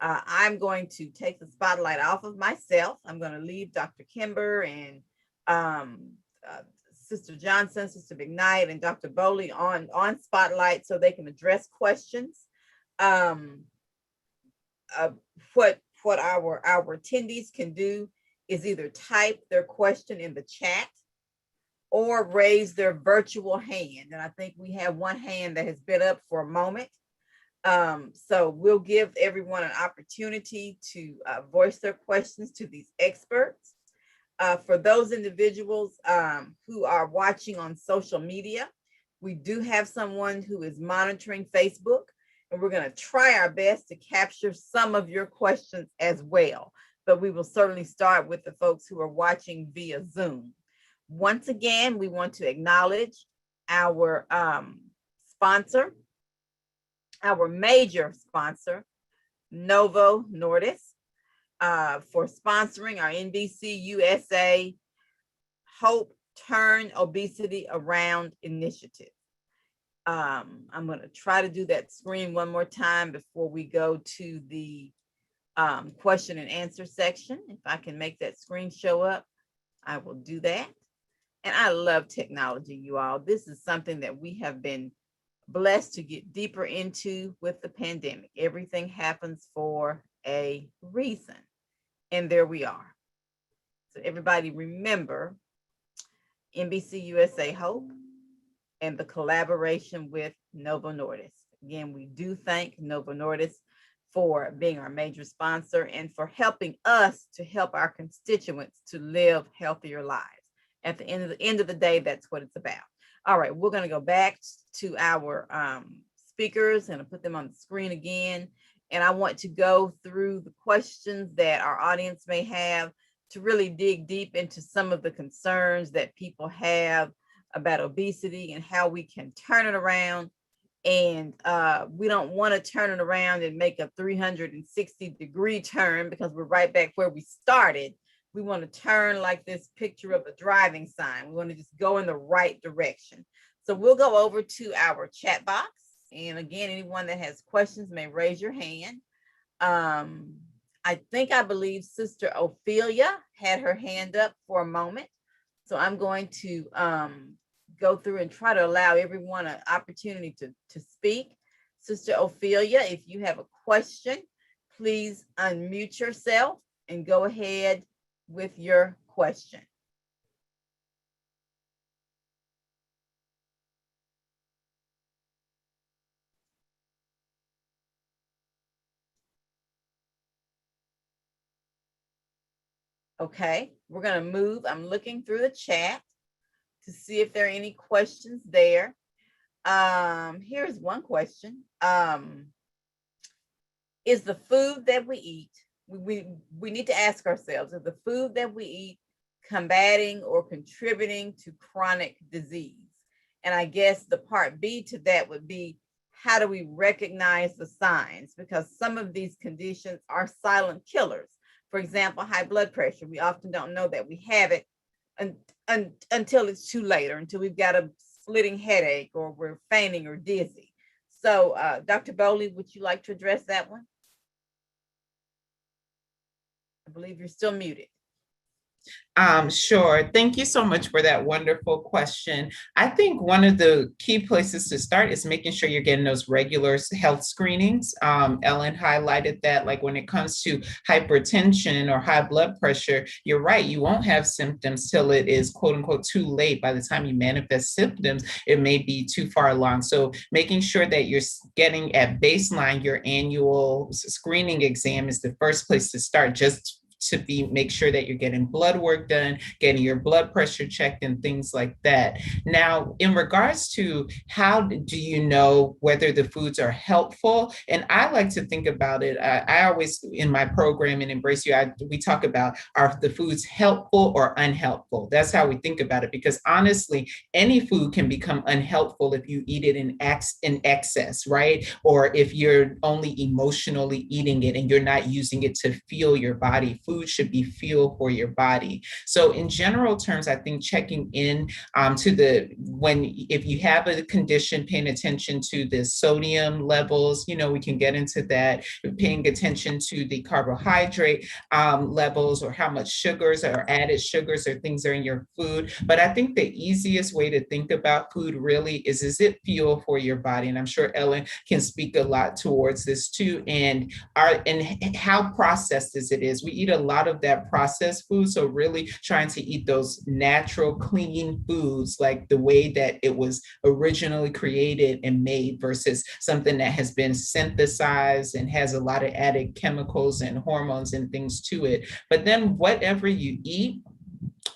I'm going to take the spotlight off of myself. I'm going to leave Dr. Kimber and Sister Johnson, Sister McKnight, and Dr. Bowley on spotlight so they can address questions. What our attendees can do is either type their question in the chat or raise their virtual hand. And I think we have one hand that has been up for a moment. So we'll give everyone an opportunity to voice their questions to these experts. For those individuals who are watching on social media, we do have someone who is monitoring Facebook, and we're going to try our best to capture some of your questions as well. But we will certainly start with the folks who are watching via Zoom. Once again, we want to acknowledge our sponsor, our major sponsor, Novo Nordisk, for sponsoring our NBCUSA H.O.P.E, Turn Obesity Around initiative. I'm going to try to do that screen one more time before we go to the question and answer section. If I can make that screen show up, I will do that. And I love technology, you all. This is something that we have been blessed to get deeper into with the pandemic. Everything happens for a reason. And there we are. So everybody remember NBCUSA H.O.P.E and the collaboration with Novo Nordisk. Again, we do thank Novo Nordisk for being our major sponsor and for helping us to help our constituents to live healthier lives. At the end of the day, that's what it's about. All right, we're going to go back to our speakers and I'll put them on the screen again. And I want to go through the questions that our audience may have to really dig deep into some of the concerns that people have about obesity and how we can turn it around. And we don't want to turn it around and make a 360-degree turn because we're right back where we started. We want to turn like this picture of a driving sign. We want to just go in the right direction. So we'll go over to our chat box. And again, anyone that has questions may raise your hand. I believe Sister Ophelia had her hand up for a moment. So I'm going to go through and try to allow everyone an opportunity to speak. Sister Ophelia, if you have a question, please unmute yourself and go ahead with your question. Okay, we're going to move. I'm looking through the chat to see if there are any questions there. Here's one question. Is the food that we eat, we need to ask ourselves, is the food that we eat combating or contributing to chronic disease? And I guess the part B to that would be, how do we recognize the signs? Because some of these conditions are silent killers. For example, high blood pressure. We often don't know that we have it until it's too late, or until we've got a splitting headache, or we're fainting or dizzy. So Dr. Bowley, would you like to address that one? I believe you're still muted. Sure. Thank you so much for that wonderful question. I think one of the key places to start is making sure you're getting those regular health screenings. Ellen highlighted that, like when it comes to hypertension or high blood pressure, you're right, you won't have symptoms till it is quote unquote too late. By the time you manifest symptoms, it may be too far along. So making sure that you're getting at baseline your annual screening exam is the first place to start, just to make sure that you're getting blood work done, getting your blood pressure checked and things like that. Now, in regards to how do you know whether the foods are helpful? And I like to think about it, I always, in my program in Embrace You, we talk about, are the foods helpful or unhelpful? That's how we think about it, because honestly, any food can become unhelpful if you eat it in excess, right? Or if you're only emotionally eating it and you're not using it to fuel your body. Food should be fuel for your body. So in general terms, I think checking in if you have a condition, paying attention to the sodium levels, we can get into that, paying attention to the carbohydrate levels, or how much sugars or added sugars or things are in your food. But I think the easiest way to think about food really is it fuel for your body? And I'm sure Ellen can speak a lot towards this too. And how processed it is. We eat a lot of that processed food. So really trying to eat those natural, clean foods, like the way that it was originally created and made, versus something that has been synthesized and has a lot of added chemicals and hormones and things to it. But then whatever you eat,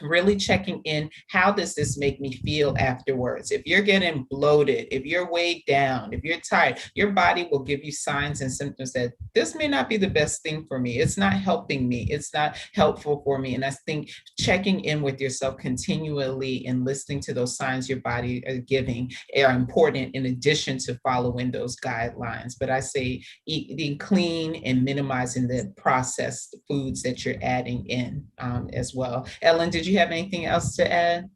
really checking in, how does this make me feel afterwards? If you're getting bloated, if you're weighed down, if you're tired, your body will give you signs and symptoms that this may not be the best thing for me. It's not helping me. It's not helpful for me. And I think checking in with yourself continually and listening to those signs your body is giving are important, in addition to following those guidelines. But I say eating clean and minimizing the processed foods that you're adding in as well. Ellen, did you have anything else to add?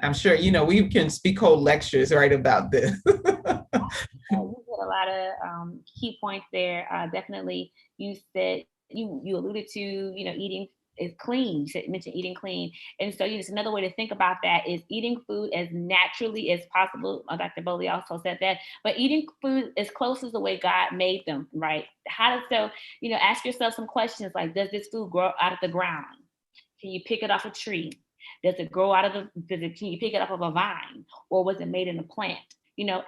I'm sure, we can speak whole lectures right about this. We had a lot of key points there. Definitely, you said, you alluded to, eating is clean. You mentioned eating clean. And so just another way to think about that is eating food as naturally as possible. Dr. Bowley also said that, but eating food as close as the way God made them, right? Ask yourself some questions like, does this food grow out of the ground? Can you pick it off a tree? Does it grow out of can you pick it up of a vine? Or was it made in a plant?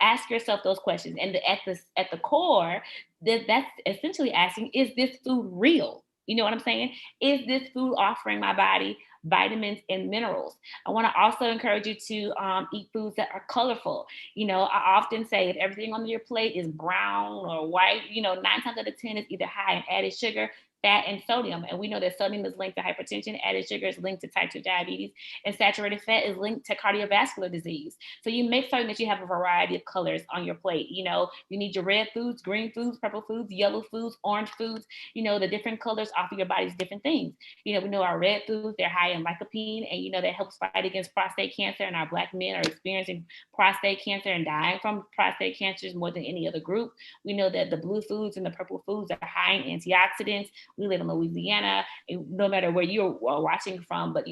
Ask yourself those questions. And at the core, that's essentially asking, is this food real? You know what I'm saying? Is this food offering my body vitamins and minerals? I want to also encourage you to eat foods that are colorful. I often say, if everything on your plate is brown or white, 9 times out of 10 is either high in added sugar, fat, and sodium. And we know that sodium is linked to hypertension, added sugar is linked to type 2 diabetes, and saturated fat is linked to cardiovascular disease. So you make certain that you have a variety of colors on your plate. You need your red foods, green foods, purple foods, yellow foods, orange foods. The different colors offer your bodies different things. We know our red foods, they're high in lycopene, and that helps fight against prostate cancer. And our Black men are experiencing prostate cancer and dying from prostate cancers more than any other group. We know that the blue foods and the purple foods are high in antioxidants. We live in Louisiana, and no matter where you're watching from, but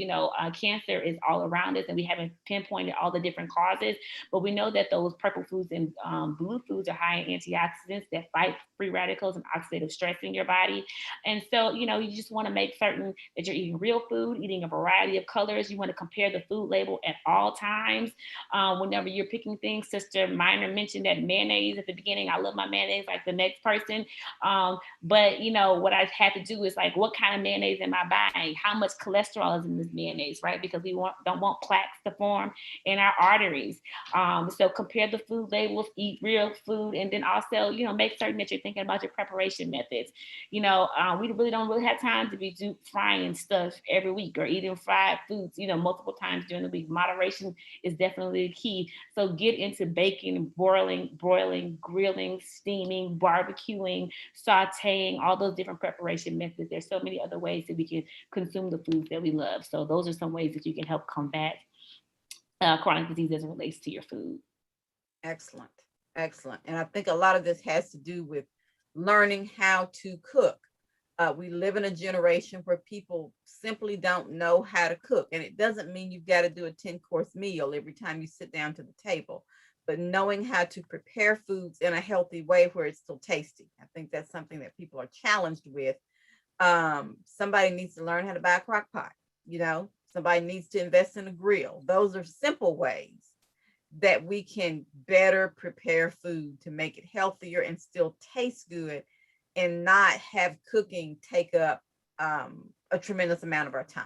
cancer is all around us, and we haven't pinpointed all the different causes. But we know that those purple foods and blue foods are high in antioxidants that fight free radicals and oxidative stress in your body. And so, you just want to make certain that you're eating real food, eating a variety of colors. You want to compare the food label at all times. Whenever you're picking things, Sister Minor mentioned that mayonnaise at the beginning. I love my mayonnaise like the next person. But what I've happened to do is like, what kind of mayonnaise am I buying? How much cholesterol is in this mayonnaise, right? Because we don't want plaques to form in our arteries. So compare the food labels, eat real food, and then also, you know, make certain that you're thinking about your preparation methods. You know, we really don't have time to be frying stuff every week or eating fried foods, you know, multiple times during the week. Moderation is definitely the key. So get into baking, broiling, grilling, steaming, barbecuing, sauteing, all those different preparation methods. There's so many other ways that we can consume the foods that we love. So those are some ways that you can help combat chronic disease as it relates to your food. Excellent. Excellent. And I think a lot of this has to do with learning how to cook. We live in a generation where people simply don't know how to cook. And it doesn't mean you've got to do a 10-course meal every time you sit down to the table, but knowing how to prepare foods in a healthy way where it's still tasty. I think that's something that people are challenged with. Somebody needs to learn how to buy a crock pot, you know, somebody needs to invest in a grill. Those are simple ways that we can better prepare food to make it healthier and still taste good, and not have cooking take up a tremendous amount of our time.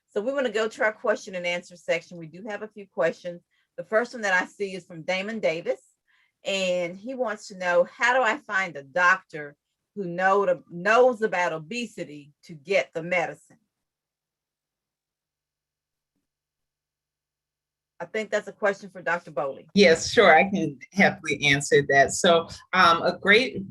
So we want to go to our question and answer section. We do have a few questions. The first one that I see is from Damon Davis, and he wants to know, how do I find a doctor who knows about obesity to get the medicine? I think that's a question for Dr. Bowley. Yes, sure. I can happily answer that. So a great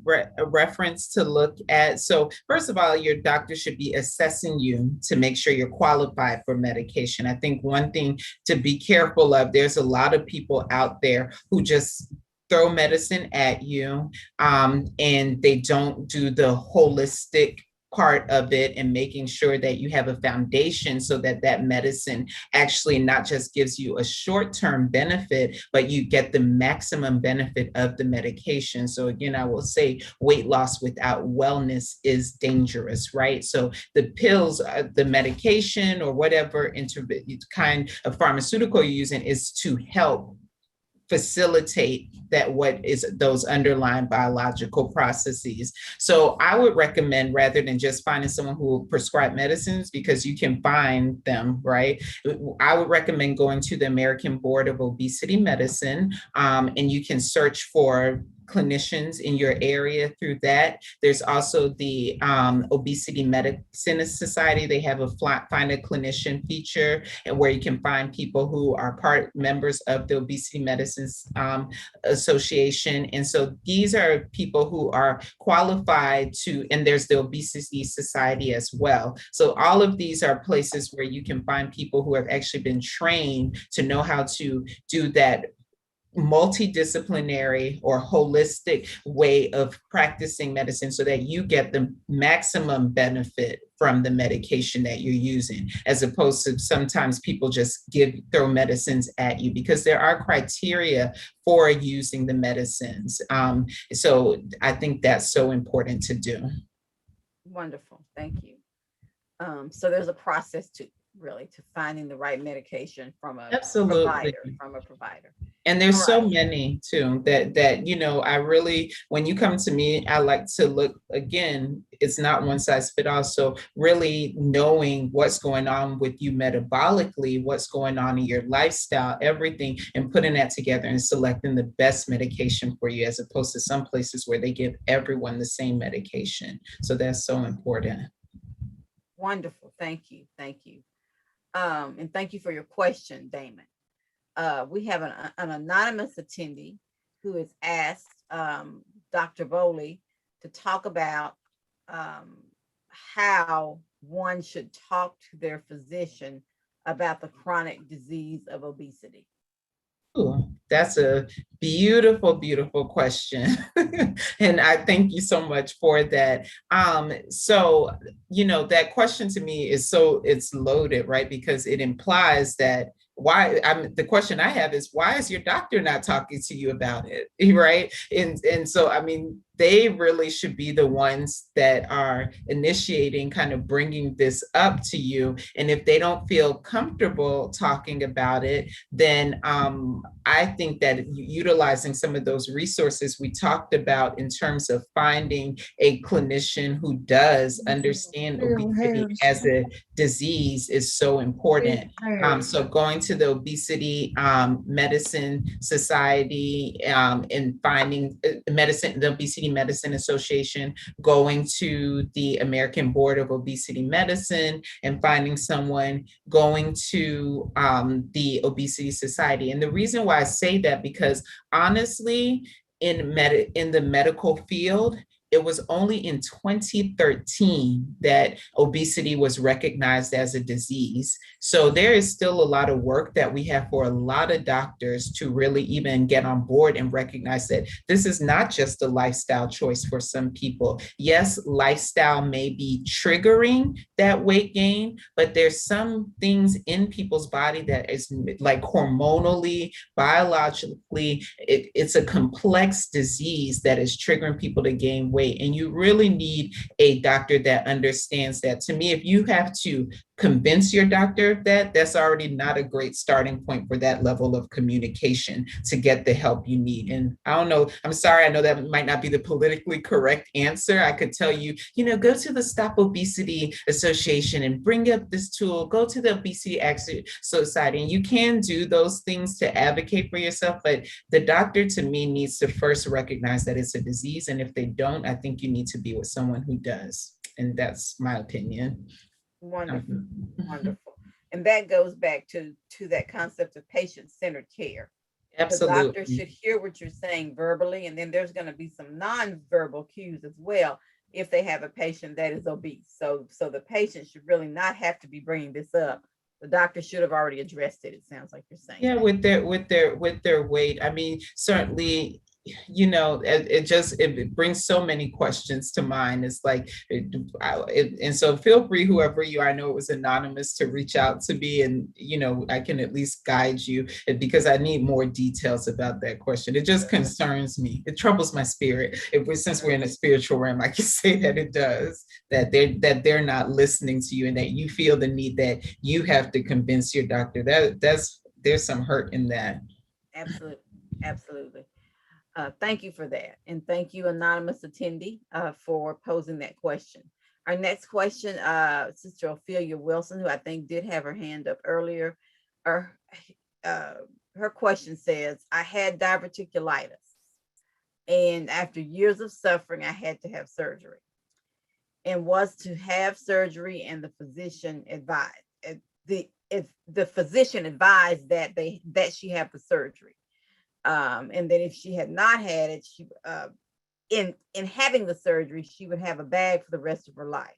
reference to look at. So first of all, your doctor should be assessing you to make sure you're qualified for medication. I think one thing to be careful of, there's a lot of people out there who just throw medicine at you and they don't do the holistic part of it and making sure that you have a foundation so that that medicine actually not just gives you a short-term benefit, but you get the maximum benefit of the medication. So again, I will say weight loss without wellness is dangerous, right? So the pills, the medication or whatever kind of pharmaceutical you're using is to help facilitate that, what is those underlying biological processes. So I would recommend, rather than just finding someone who will prescribe medicines, because you can find them, right? I would recommend going to the American Board of Obesity Medicine, and you can search for clinicians in your area through that. There's also the Obesity Medicine Society. They have a Find a Clinician feature, and where you can find people who are members of the Obesity Medicine Association. And so these are people who are qualified to, and there's the Obesity Society as well. So all of these are places where you can find people who have actually been trained to know how to do that multidisciplinary or holistic way of practicing medicine so that you get the maximum benefit from the medication that you're using, as opposed to sometimes people just throw medicines at you, because there are criteria for using the medicines. So I think that's so important to do. Wonderful, thank you. So there's a process to finding the right medication from a provider. And there's so many too that you know, I really, when you come to me, I like to look, again, it's not one size fits all. So really knowing what's going on with you metabolically, what's going on in your lifestyle, everything, and putting that together and selecting the best medication for you, as opposed to some places where they give everyone the same medication. So that's so important. Wonderful, thank you. And thank you for your question, Damon. We have an anonymous attendee who has asked Dr. Bowley to talk about how one should talk to their physician about the chronic disease of obesity. Ooh, that's a beautiful, beautiful question. And I thank you so much for that. So, you know, that question to me is it's loaded, right? Because it implies that the question I have is, why is your doctor not talking to you about it? Right. And so, I mean, they really should be the ones that are initiating, kind of bringing this up to you. And if they don't feel comfortable talking about it, then I think that utilizing some of those resources we talked about in terms of finding a clinician who does understand obesity as a disease is so important. So going to the Obesity Medicine Society and finding the Obesity Medicine Association, going to the American Board of Obesity Medicine and finding someone, going to the Obesity Society. And the reason why I say that, because honestly, in the medical field, it was only in 2013 that obesity was recognized as a disease. So there is still a lot of work that we have for a lot of doctors to really even get on board and recognize that this is not just a lifestyle choice for some people. Yes, lifestyle may be triggering that weight gain, but there's some things in people's body that is like hormonally, biologically, it's a complex disease that is triggering people to gain weight. And you really need a doctor that understands that. To me, if you have to convince your doctor of that, that's already not a great starting point for that level of communication to get the help you need. And I don't know, I'm sorry, I know that might not be the politically correct answer. I could tell you, go to the Stop Obesity Association and bring up this tool, go to the Obesity Action Society, and you can do those things to advocate for yourself, but the doctor, to me, needs to first recognize that it's a disease. And if they don't, I think you need to be with someone who does. And that's my opinion. Wonderful, wonderful. And that goes back to that concept of patient-centered care. Absolutely. The doctor should hear what you're saying verbally, and then there's going to be some non-verbal cues as well if they have a patient that is obese. So the patient should really not have to be bringing this up. The doctor should have already addressed it. It sounds like you're saying. Yeah, with their weight. I mean, certainly, it brings so many questions to mind. It's like, and so feel free, whoever you are, I know it was anonymous, to reach out to me, and I can at least guide you, because I need more details about that question. It just concerns me. It troubles my spirit. Since we're in a spiritual realm, I can say that it does, that they're not listening to you, and that you feel the need that you have to convince your doctor. There's some hurt in that. Absolutely, absolutely. Thank you for that. And thank you, anonymous attendee, for posing that question. Our next question, Sister Ophelia Wilson, who I think did have her hand up earlier. Her question says, I had diverticulitis, and after years of suffering, I had to have surgery, and was to have surgery, and the physician advised that she have the surgery. And that if she had not had it, she in having the surgery, she would have a bag for the rest of her life.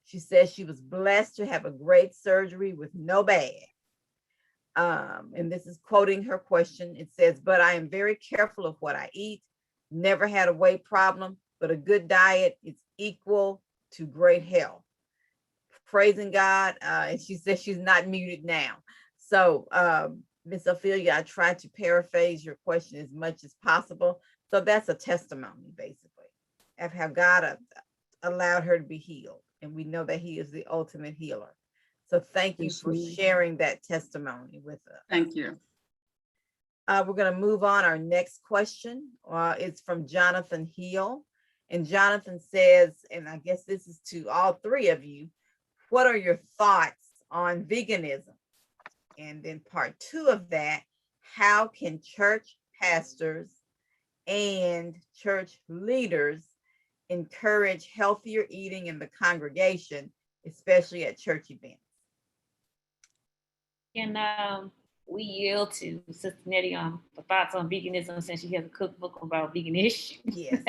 She says she was blessed to have a great surgery with no bag. And this is quoting her question. It says, but I am very careful of what I eat, never had a weight problem, but a good diet is equal to great health. Praising God. And she says she's not muted now. So, Ms. Ophelia, I tried to paraphrase your question as much as possible. So that's a testimony, basically, of how God allowed her to be healed. And we know that He is the ultimate healer. So thank you for sharing that testimony with us. Thank you. We're going to move on. Our next question is from Jonathan Hill. And Jonathan says, and I guess this is to all three of you, what are your thoughts on veganism? And then part two of that, how can church pastors and church leaders encourage healthier eating in the congregation, especially at church events? And we yield to Sister Nettie on the thoughts on veganism, since she has a cookbook about veganish. Yes.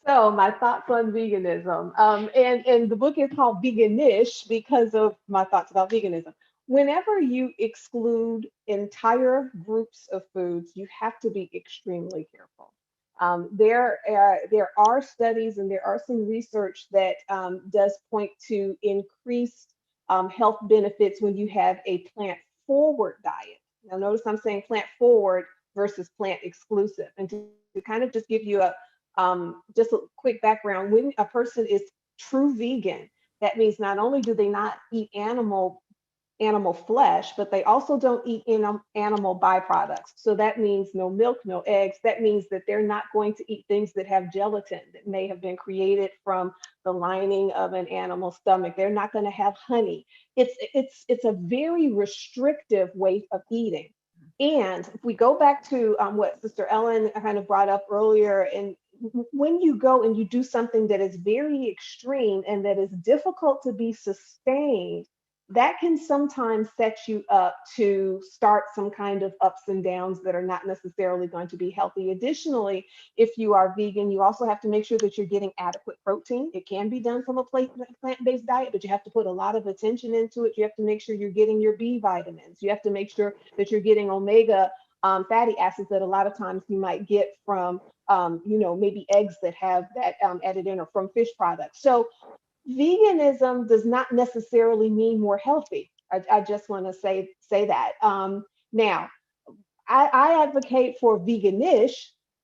So my thoughts on veganism, and the book is called Veganish because of my thoughts about veganism. Whenever you exclude entire groups of foods, you have to be extremely careful. There are studies and there are some research that does point to increased health benefits when you have a plant-forward diet. Now, notice I'm saying plant-forward versus plant-exclusive. And to kind of just give you just a quick background, when a person is true vegan, that means not only do they not eat animal flesh, but they also don't eat animal byproducts. So that means no milk, no eggs. That means that they're not going to eat things that have gelatin that may have been created from the lining of an animal stomach. They're not going to have honey. It's a very restrictive way of eating. And if we go back to what Sister Ellen kind of brought up earlier, and when you go and you do something that is very extreme and that is difficult to be sustained, that can sometimes set you up to start some kind of ups and downs that are not necessarily going to be healthy. Additionally, if you are vegan, you also have to make sure that you're getting adequate protein. It can be done from a plant-based diet, but you have to put a lot of attention into it. You have to make sure you're getting your B vitamins. You have to make sure that you're getting omega fatty acids that a lot of times you might get from, maybe eggs that have that added in, or from fish products. So veganism does not necessarily mean more healthy. I just want to say that. Now, I advocate for veganish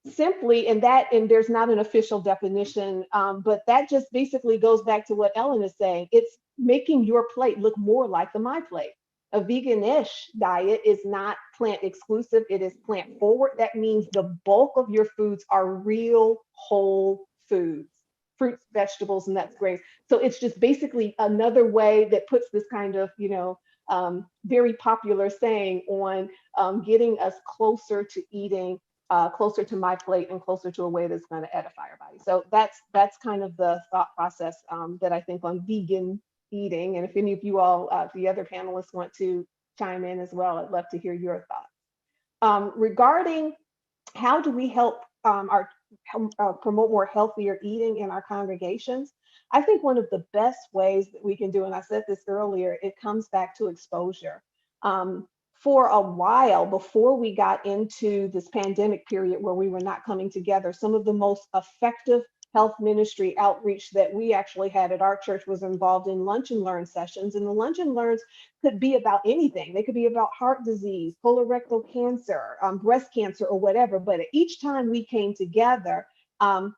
simply, and there's not an official definition, but that just basically goes back to what Ellen is saying. It's making your plate look more like the My Plate. A veganish diet is not plant exclusive, it is plant forward. That means the bulk of your foods are real whole foods, fruits, vegetables, nuts, grains. So it's just basically another way that puts this kind of, very popular saying on getting us closer to eating, closer to My Plate, and closer to a way that's going to edify our body. So that's kind of the thought process that I think on vegan eating. And if any of you all, the other panelists, want to chime in as well, I'd love to hear your thoughts. Regarding how do we help promote more healthier eating in our congregations, I think one of the best ways that we can do, and I said this earlier, it comes back to exposure. For a while before we got into this pandemic period where we were not coming together, some of the most effective health ministry outreach that we actually had at our church was involved in lunch and learn sessions. And the lunch and learns could be about anything. They could be about heart disease, colorectal cancer, breast cancer, or whatever. But each time we came together,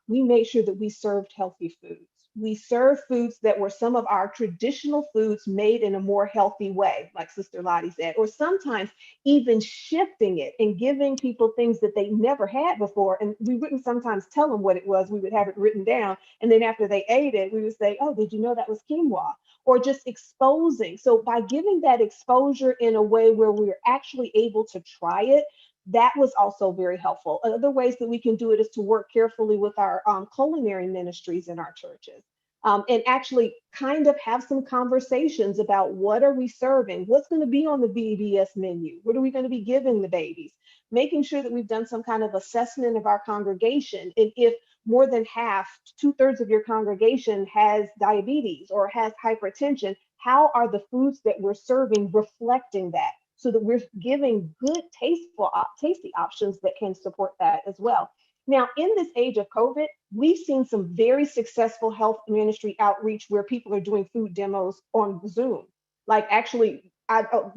we made sure that we served healthy foods. We served foods that were some of our traditional foods made in a more healthy way, like Sister Lottie said, or sometimes even shifting it and giving people things that they never had before. And we wouldn't sometimes tell them what it was. We would have it written down. And then after they ate it, we would say, oh, did you know that was quinoa? Or just exposing. So by giving that exposure in a way where we're actually able to try it, that was also very helpful. Other ways that we can do it is to work carefully with our culinary ministries in our churches. And actually kind of have some conversations about what are we serving? What's going to be on the VBS menu? What are we going to be giving the babies? Making sure that we've done some kind of assessment of our congregation. And if more than half, 2/3 of your congregation has diabetes or has hypertension, how are the foods that we're serving reflecting that? So that we're giving good, tasty options that can support that as well. Now, in this age of COVID, we've seen some very successful health ministry outreach where people are doing food demos on Zoom. Like actually,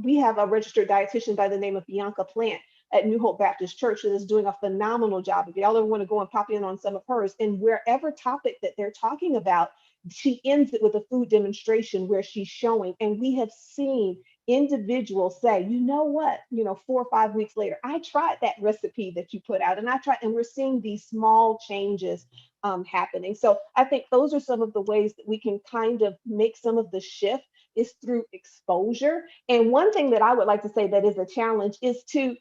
we have a registered dietitian by the name of Bianca Plant at New Hope Baptist Church that is doing a phenomenal job. If y'all ever want to go and pop in on some of hers, and wherever topic that they're talking about, she ends it with a food demonstration where she's showing, and we have seen individuals say, you know what, 4 or 5 weeks later, I tried that recipe that you put out, and we're seeing these small changes happening. So I think those are some of the ways that we can kind of make some of the shift is through exposure. And one thing that I would like to say that is a challenge is to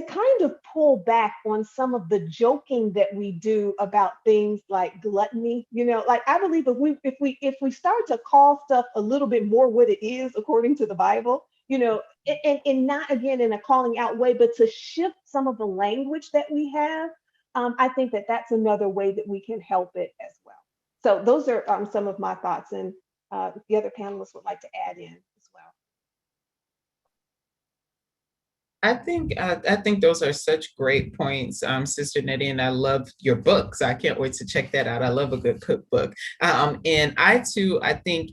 kind of pull back on some of the joking that we do about things like gluttony. Like I believe if we start to call stuff a little bit more what it is according to the Bible, and not again in a calling out way, but to shift some of the language that we have, I think that that's another way that we can help it as well. So those are some of my thoughts, and the other panelists would like to add in as well. I think those are such great points, Sister Nettie, and I love your books. I can't wait to check that out. I love a good cookbook. And I too, I think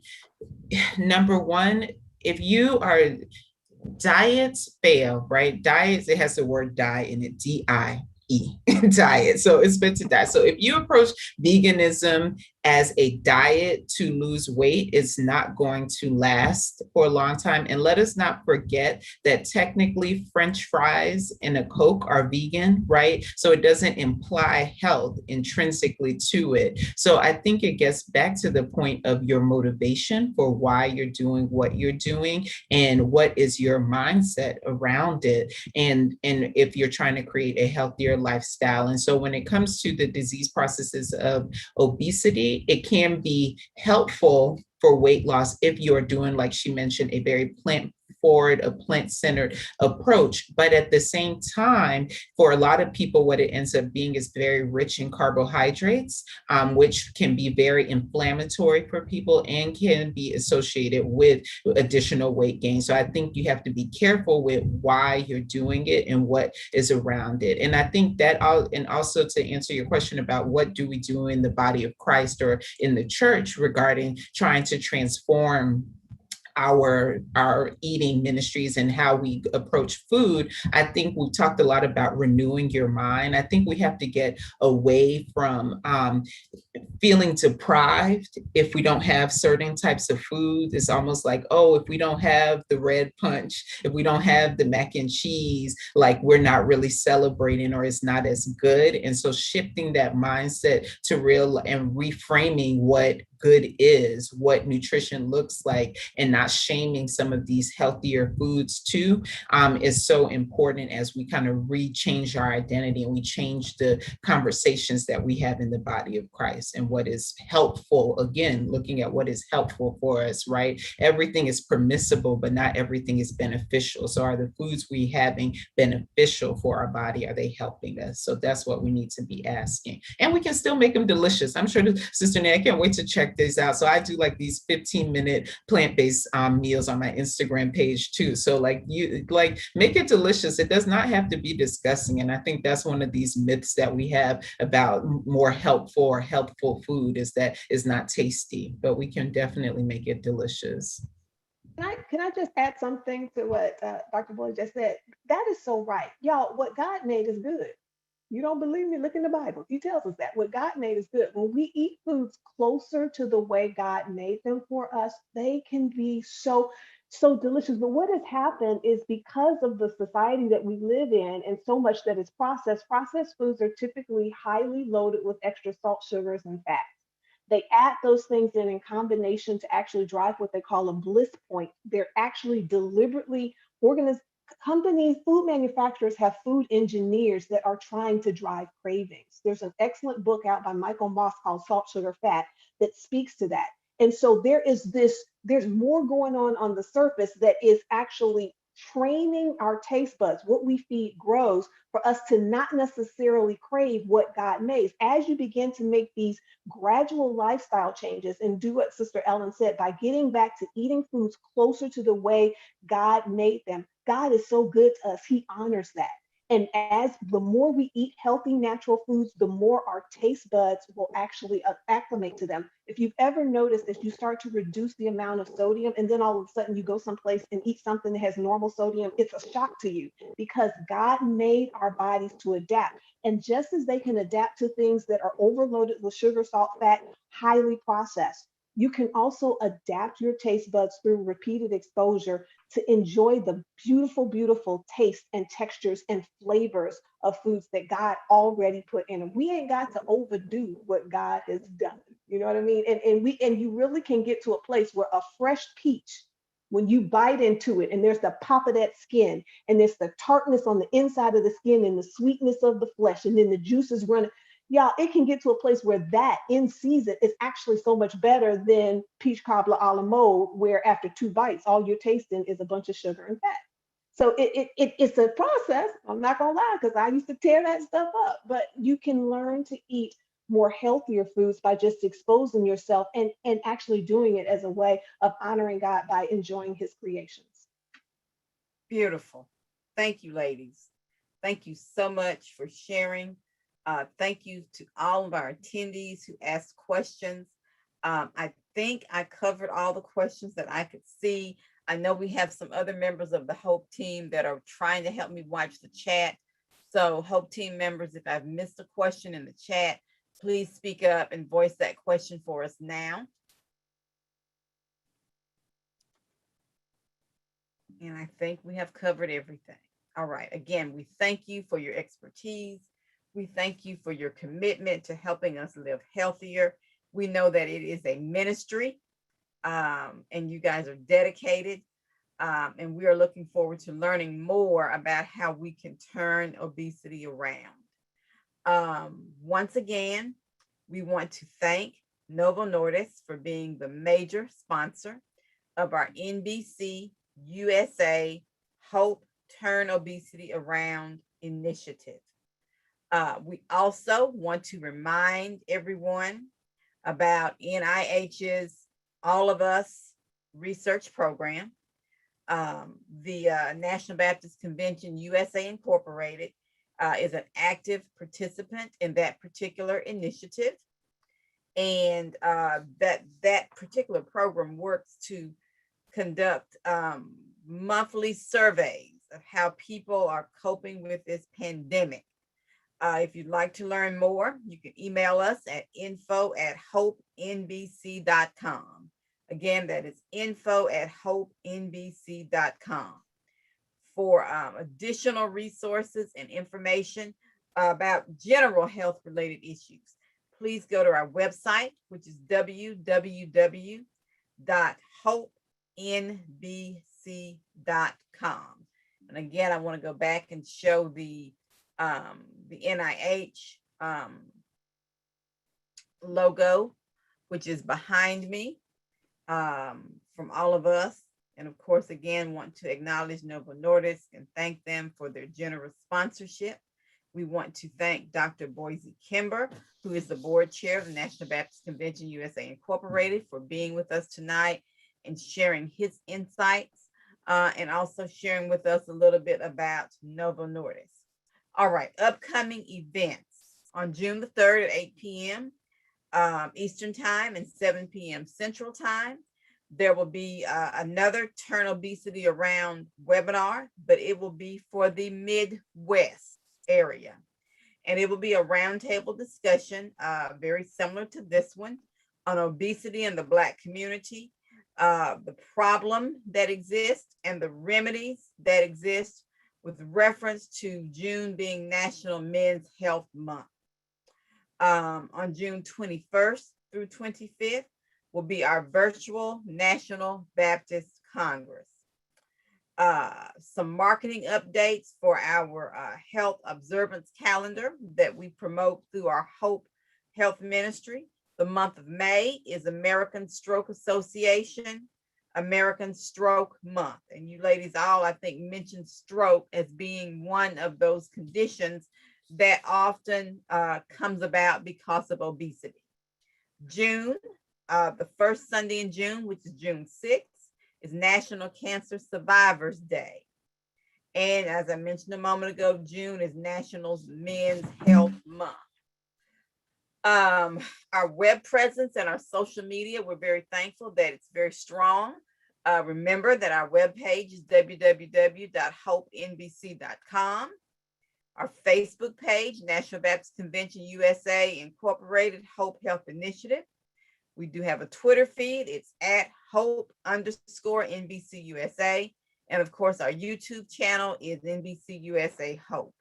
number one, if you are diets fail, right? Diets, it has the word die in it, DIE, diet. So it's meant to die. So if you approach veganism as a diet to lose weight, it's not going to last for a long time. And let us not forget that technically French fries and a Coke are vegan, right? So it doesn't imply health intrinsically to it. So I think it gets back to the point of your motivation for why you're doing what you're doing and what is your mindset around it. And if you're trying to create a healthier lifestyle. And so when it comes to the disease processes of obesity, it can be helpful for weight loss if you're doing, like she mentioned, a very plant-forward, a plant-centered approach. But at the same time, for a lot of people, what it ends up being is very rich in carbohydrates, which can be very inflammatory for people and can be associated with additional weight gain. So I think you have to be careful with why you're doing it and what is around it. And I think that, and also to answer your question about what do we do in the body of Christ or in the church regarding trying to transform our eating ministries and how we approach food, I think we've talked a lot about renewing your mind. I think we have to get away from feeling deprived if we don't have certain types of food. It's almost like, oh, if we don't have the red punch, if we don't have the mac and cheese, like we're not really celebrating or it's not as good. And so shifting that mindset to real and reframing what good is, what nutrition looks like, and not shaming some of these healthier foods too, is so important as we kind of re-change our identity and we change the conversations that we have in the body of Christ and what is helpful. Again, looking at what is helpful for us, right? Everything is permissible, but not everything is beneficial. So are the foods we having beneficial for our body? Are they helping us? So that's what we need to be asking. And we can still make them delicious. I'm sure Sister Nay, I can't wait to check this out. So I do like these 15-minute plant-based meals on my Instagram page too. So like make it delicious. It does not have to be disgusting. And I think that's one of these myths that we have about more helpful or helpful food is that it's not tasty, but we can definitely make it delicious. Can I just add something to what Dr. Boyd just said? That is so right. Y'all, what God made is good. You don't believe me? Look in the Bible. He tells us that what God made is good. When we eat foods closer to the way God made them for us, they can be so delicious. But what has happened is because of the society that we live in and so much that is processed foods are typically highly loaded with extra salt, sugars, and fats. They add those things in combination to actually drive what they call a bliss point. They're actually deliberately organized. Companies, food manufacturers have food engineers that are trying to drive cravings. There's an excellent book out by Michael Moss called Salt, Sugar, Fat that speaks to that. And so there's more going on the surface that is actually training our taste buds. What we feed grows for us to not necessarily crave what God made. As you begin to make these gradual lifestyle changes and do what Sister Ellen said, by getting back to eating foods closer to the way God made them, God is so good to us. He honors that. And as the more we eat healthy, natural foods, the more our taste buds will actually acclimate to them. If you've ever noticed that you start to reduce the amount of sodium and then all of a sudden you go someplace and eat something that has normal sodium, it's a shock to you because God made our bodies to adapt. And just as they can adapt to things that are overloaded with sugar, salt, fat, highly processed, you can also adapt your taste buds through repeated exposure to enjoy the beautiful, beautiful taste and textures and flavors of foods that God already put in them. We ain't got to overdo what God has done. You know what I mean? And you really can get to a place where a fresh peach, when you bite into it and there's the pop of that skin and there's the tartness on the inside of the skin and the sweetness of the flesh and then the juices running. Yeah, it can get to a place where that in season is actually so much better than peach cobbler a la mode, where after 2 bites, all you're tasting is a bunch of sugar and fat. So it's a process. I'm not gonna lie, because I used to tear that stuff up. But you can learn to eat more healthier foods by just exposing yourself and actually doing it as a way of honoring God by enjoying His creations. Beautiful. Thank you, ladies. Thank you so much for sharing. Thank you to all of our attendees who asked questions. I think I covered all the questions that I could see. I know we have some other members of the HOPE team that are trying to help me watch the chat. So HOPE team members, if I've missed a question in the chat, please speak up and voice that question for us now. And I think we have covered everything. All right. Again, we thank you for your expertise. We thank you for your commitment to helping us live healthier. We know that it is a ministry, and you guys are dedicated. And we are looking forward to learning more about how we can turn obesity around. Once again, we want to thank Novo Nordisk for being the major sponsor of our NBC USA HOPE Turn Obesity Around initiative. We also want to remind everyone about NIH's All of Us research program. The National Baptist Convention USA Incorporated is an active participant in that particular initiative. And that particular program works to conduct monthly surveys of how people are coping with this pandemic. If you'd like to learn more, you can email us at info@hopenbc.com. Again, that is info@hopenbc.com. For additional resources and information about general health related issues, please go to our website, which is www.hopenbc.com. And again, I want to go back and show the NIH logo, which is behind me, from all of us. And of course, again, want to acknowledge Novo Nordisk and thank them for their generous sponsorship. We want to thank Dr. Boise Kimber, who is the board chair of the National Baptist Convention USA Incorporated, for being with us tonight and sharing his insights, and also sharing with us a little bit about Novo Nordisk. All right, upcoming events on June the 3rd at 8 p.m. Eastern Time and 7 p.m. Central Time. There will be another Turn Obesity Around webinar, but it will be for the Midwest area. And it will be a roundtable discussion, very similar to this one, on obesity in the Black community, the problem that exists and the remedies that exist, with reference to June being National Men's Health Month. On June 21st through 25th will be our virtual National Baptist Congress. Some marketing updates for our health observance calendar that we promote through our HOPE Health Ministry. The month of May is American Stroke Association American Stroke Month. And you ladies all, I think, mentioned stroke as being one of those conditions that often comes about because of obesity. June, the first Sunday in June, which is June 6th, is National Cancer Survivors Day. And as I mentioned a moment ago, June is National Men's Health Month. Our web presence and our social media, we're very thankful that it's very strong. Remember that our webpage is www.hopenbc.com. Our Facebook page, National Baptist Convention USA Incorporated HOPE Health Initiative. We do have a Twitter feed. It's at @Hope_NBCUSA. And of course, our YouTube channel is NBCUSA HOPE.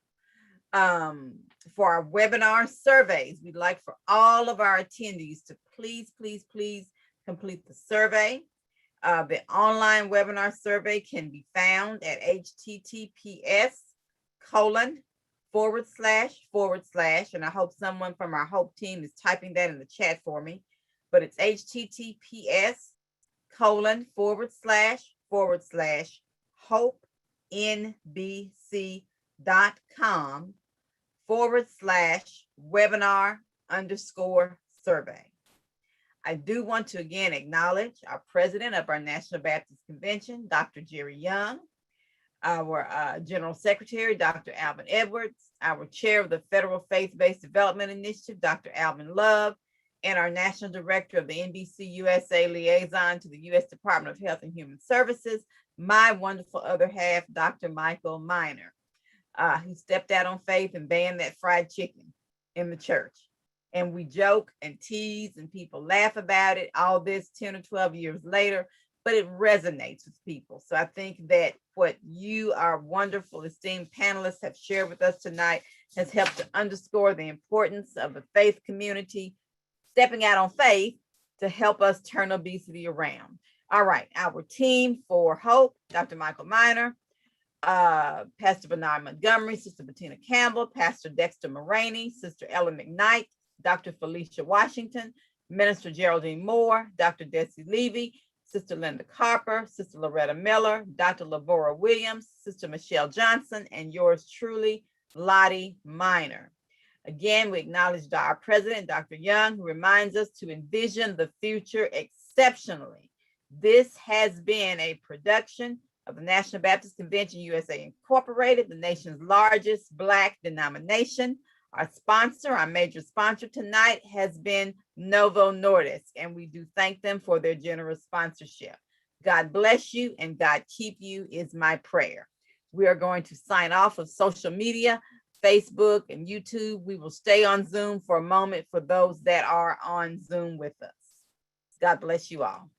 For our webinar surveys, we'd like for all of our attendees to please complete the survey. The online webinar survey can be found at https:// and I hope someone from our HOPE team is typing that in the chat for me, but it's https://hopenbc.com/webinar_survey. I do want to again acknowledge our president of our National Baptist Convention, Dr. Jerry Young. our General Secretary, Dr. Alvin Edwards, our Chair of the Federal Faith-Based Development Initiative, Dr. Alvin Love, and our National Director of the NBCUSA Liaison to the U.S. Department of Health and Human Services, my wonderful other half, Dr. Michael Miner. He stepped out on faith and banned that fried chicken in the church. And we joke and tease and people laugh about it, all this 10 or 12 years later, but it resonates with people. So I think that what you, our wonderful esteemed panelists, have shared with us tonight has helped to underscore the importance of the faith community stepping out on faith to help us turn obesity around. All right, our team for HOPE, Dr. Michael Miner, Pastor Bernard Montgomery, Sister Bettina Campbell, Pastor Dexter Moraney, Sister Ellen McKnight, Dr. Felicia Washington, Minister Geraldine Moore, Dr. Desi Levy, Sister Linda Carper, Sister Loretta Miller, Dr. Lavora Williams, Sister Michelle Johnson, and yours truly, Lottie Miner. Again, we acknowledge our president, Dr. Young, who reminds us to envision the future exceptionally. This has been a production of the National Baptist Convention USA Incorporated, the nation's largest Black denomination. Our sponsor, our major sponsor tonight has been Novo Nordisk, and we do thank them for their generous sponsorship. God bless you and God keep you is my prayer. We are going to sign off of social media, Facebook and YouTube. We will stay on Zoom for a moment for those that are on Zoom with us. God bless you all.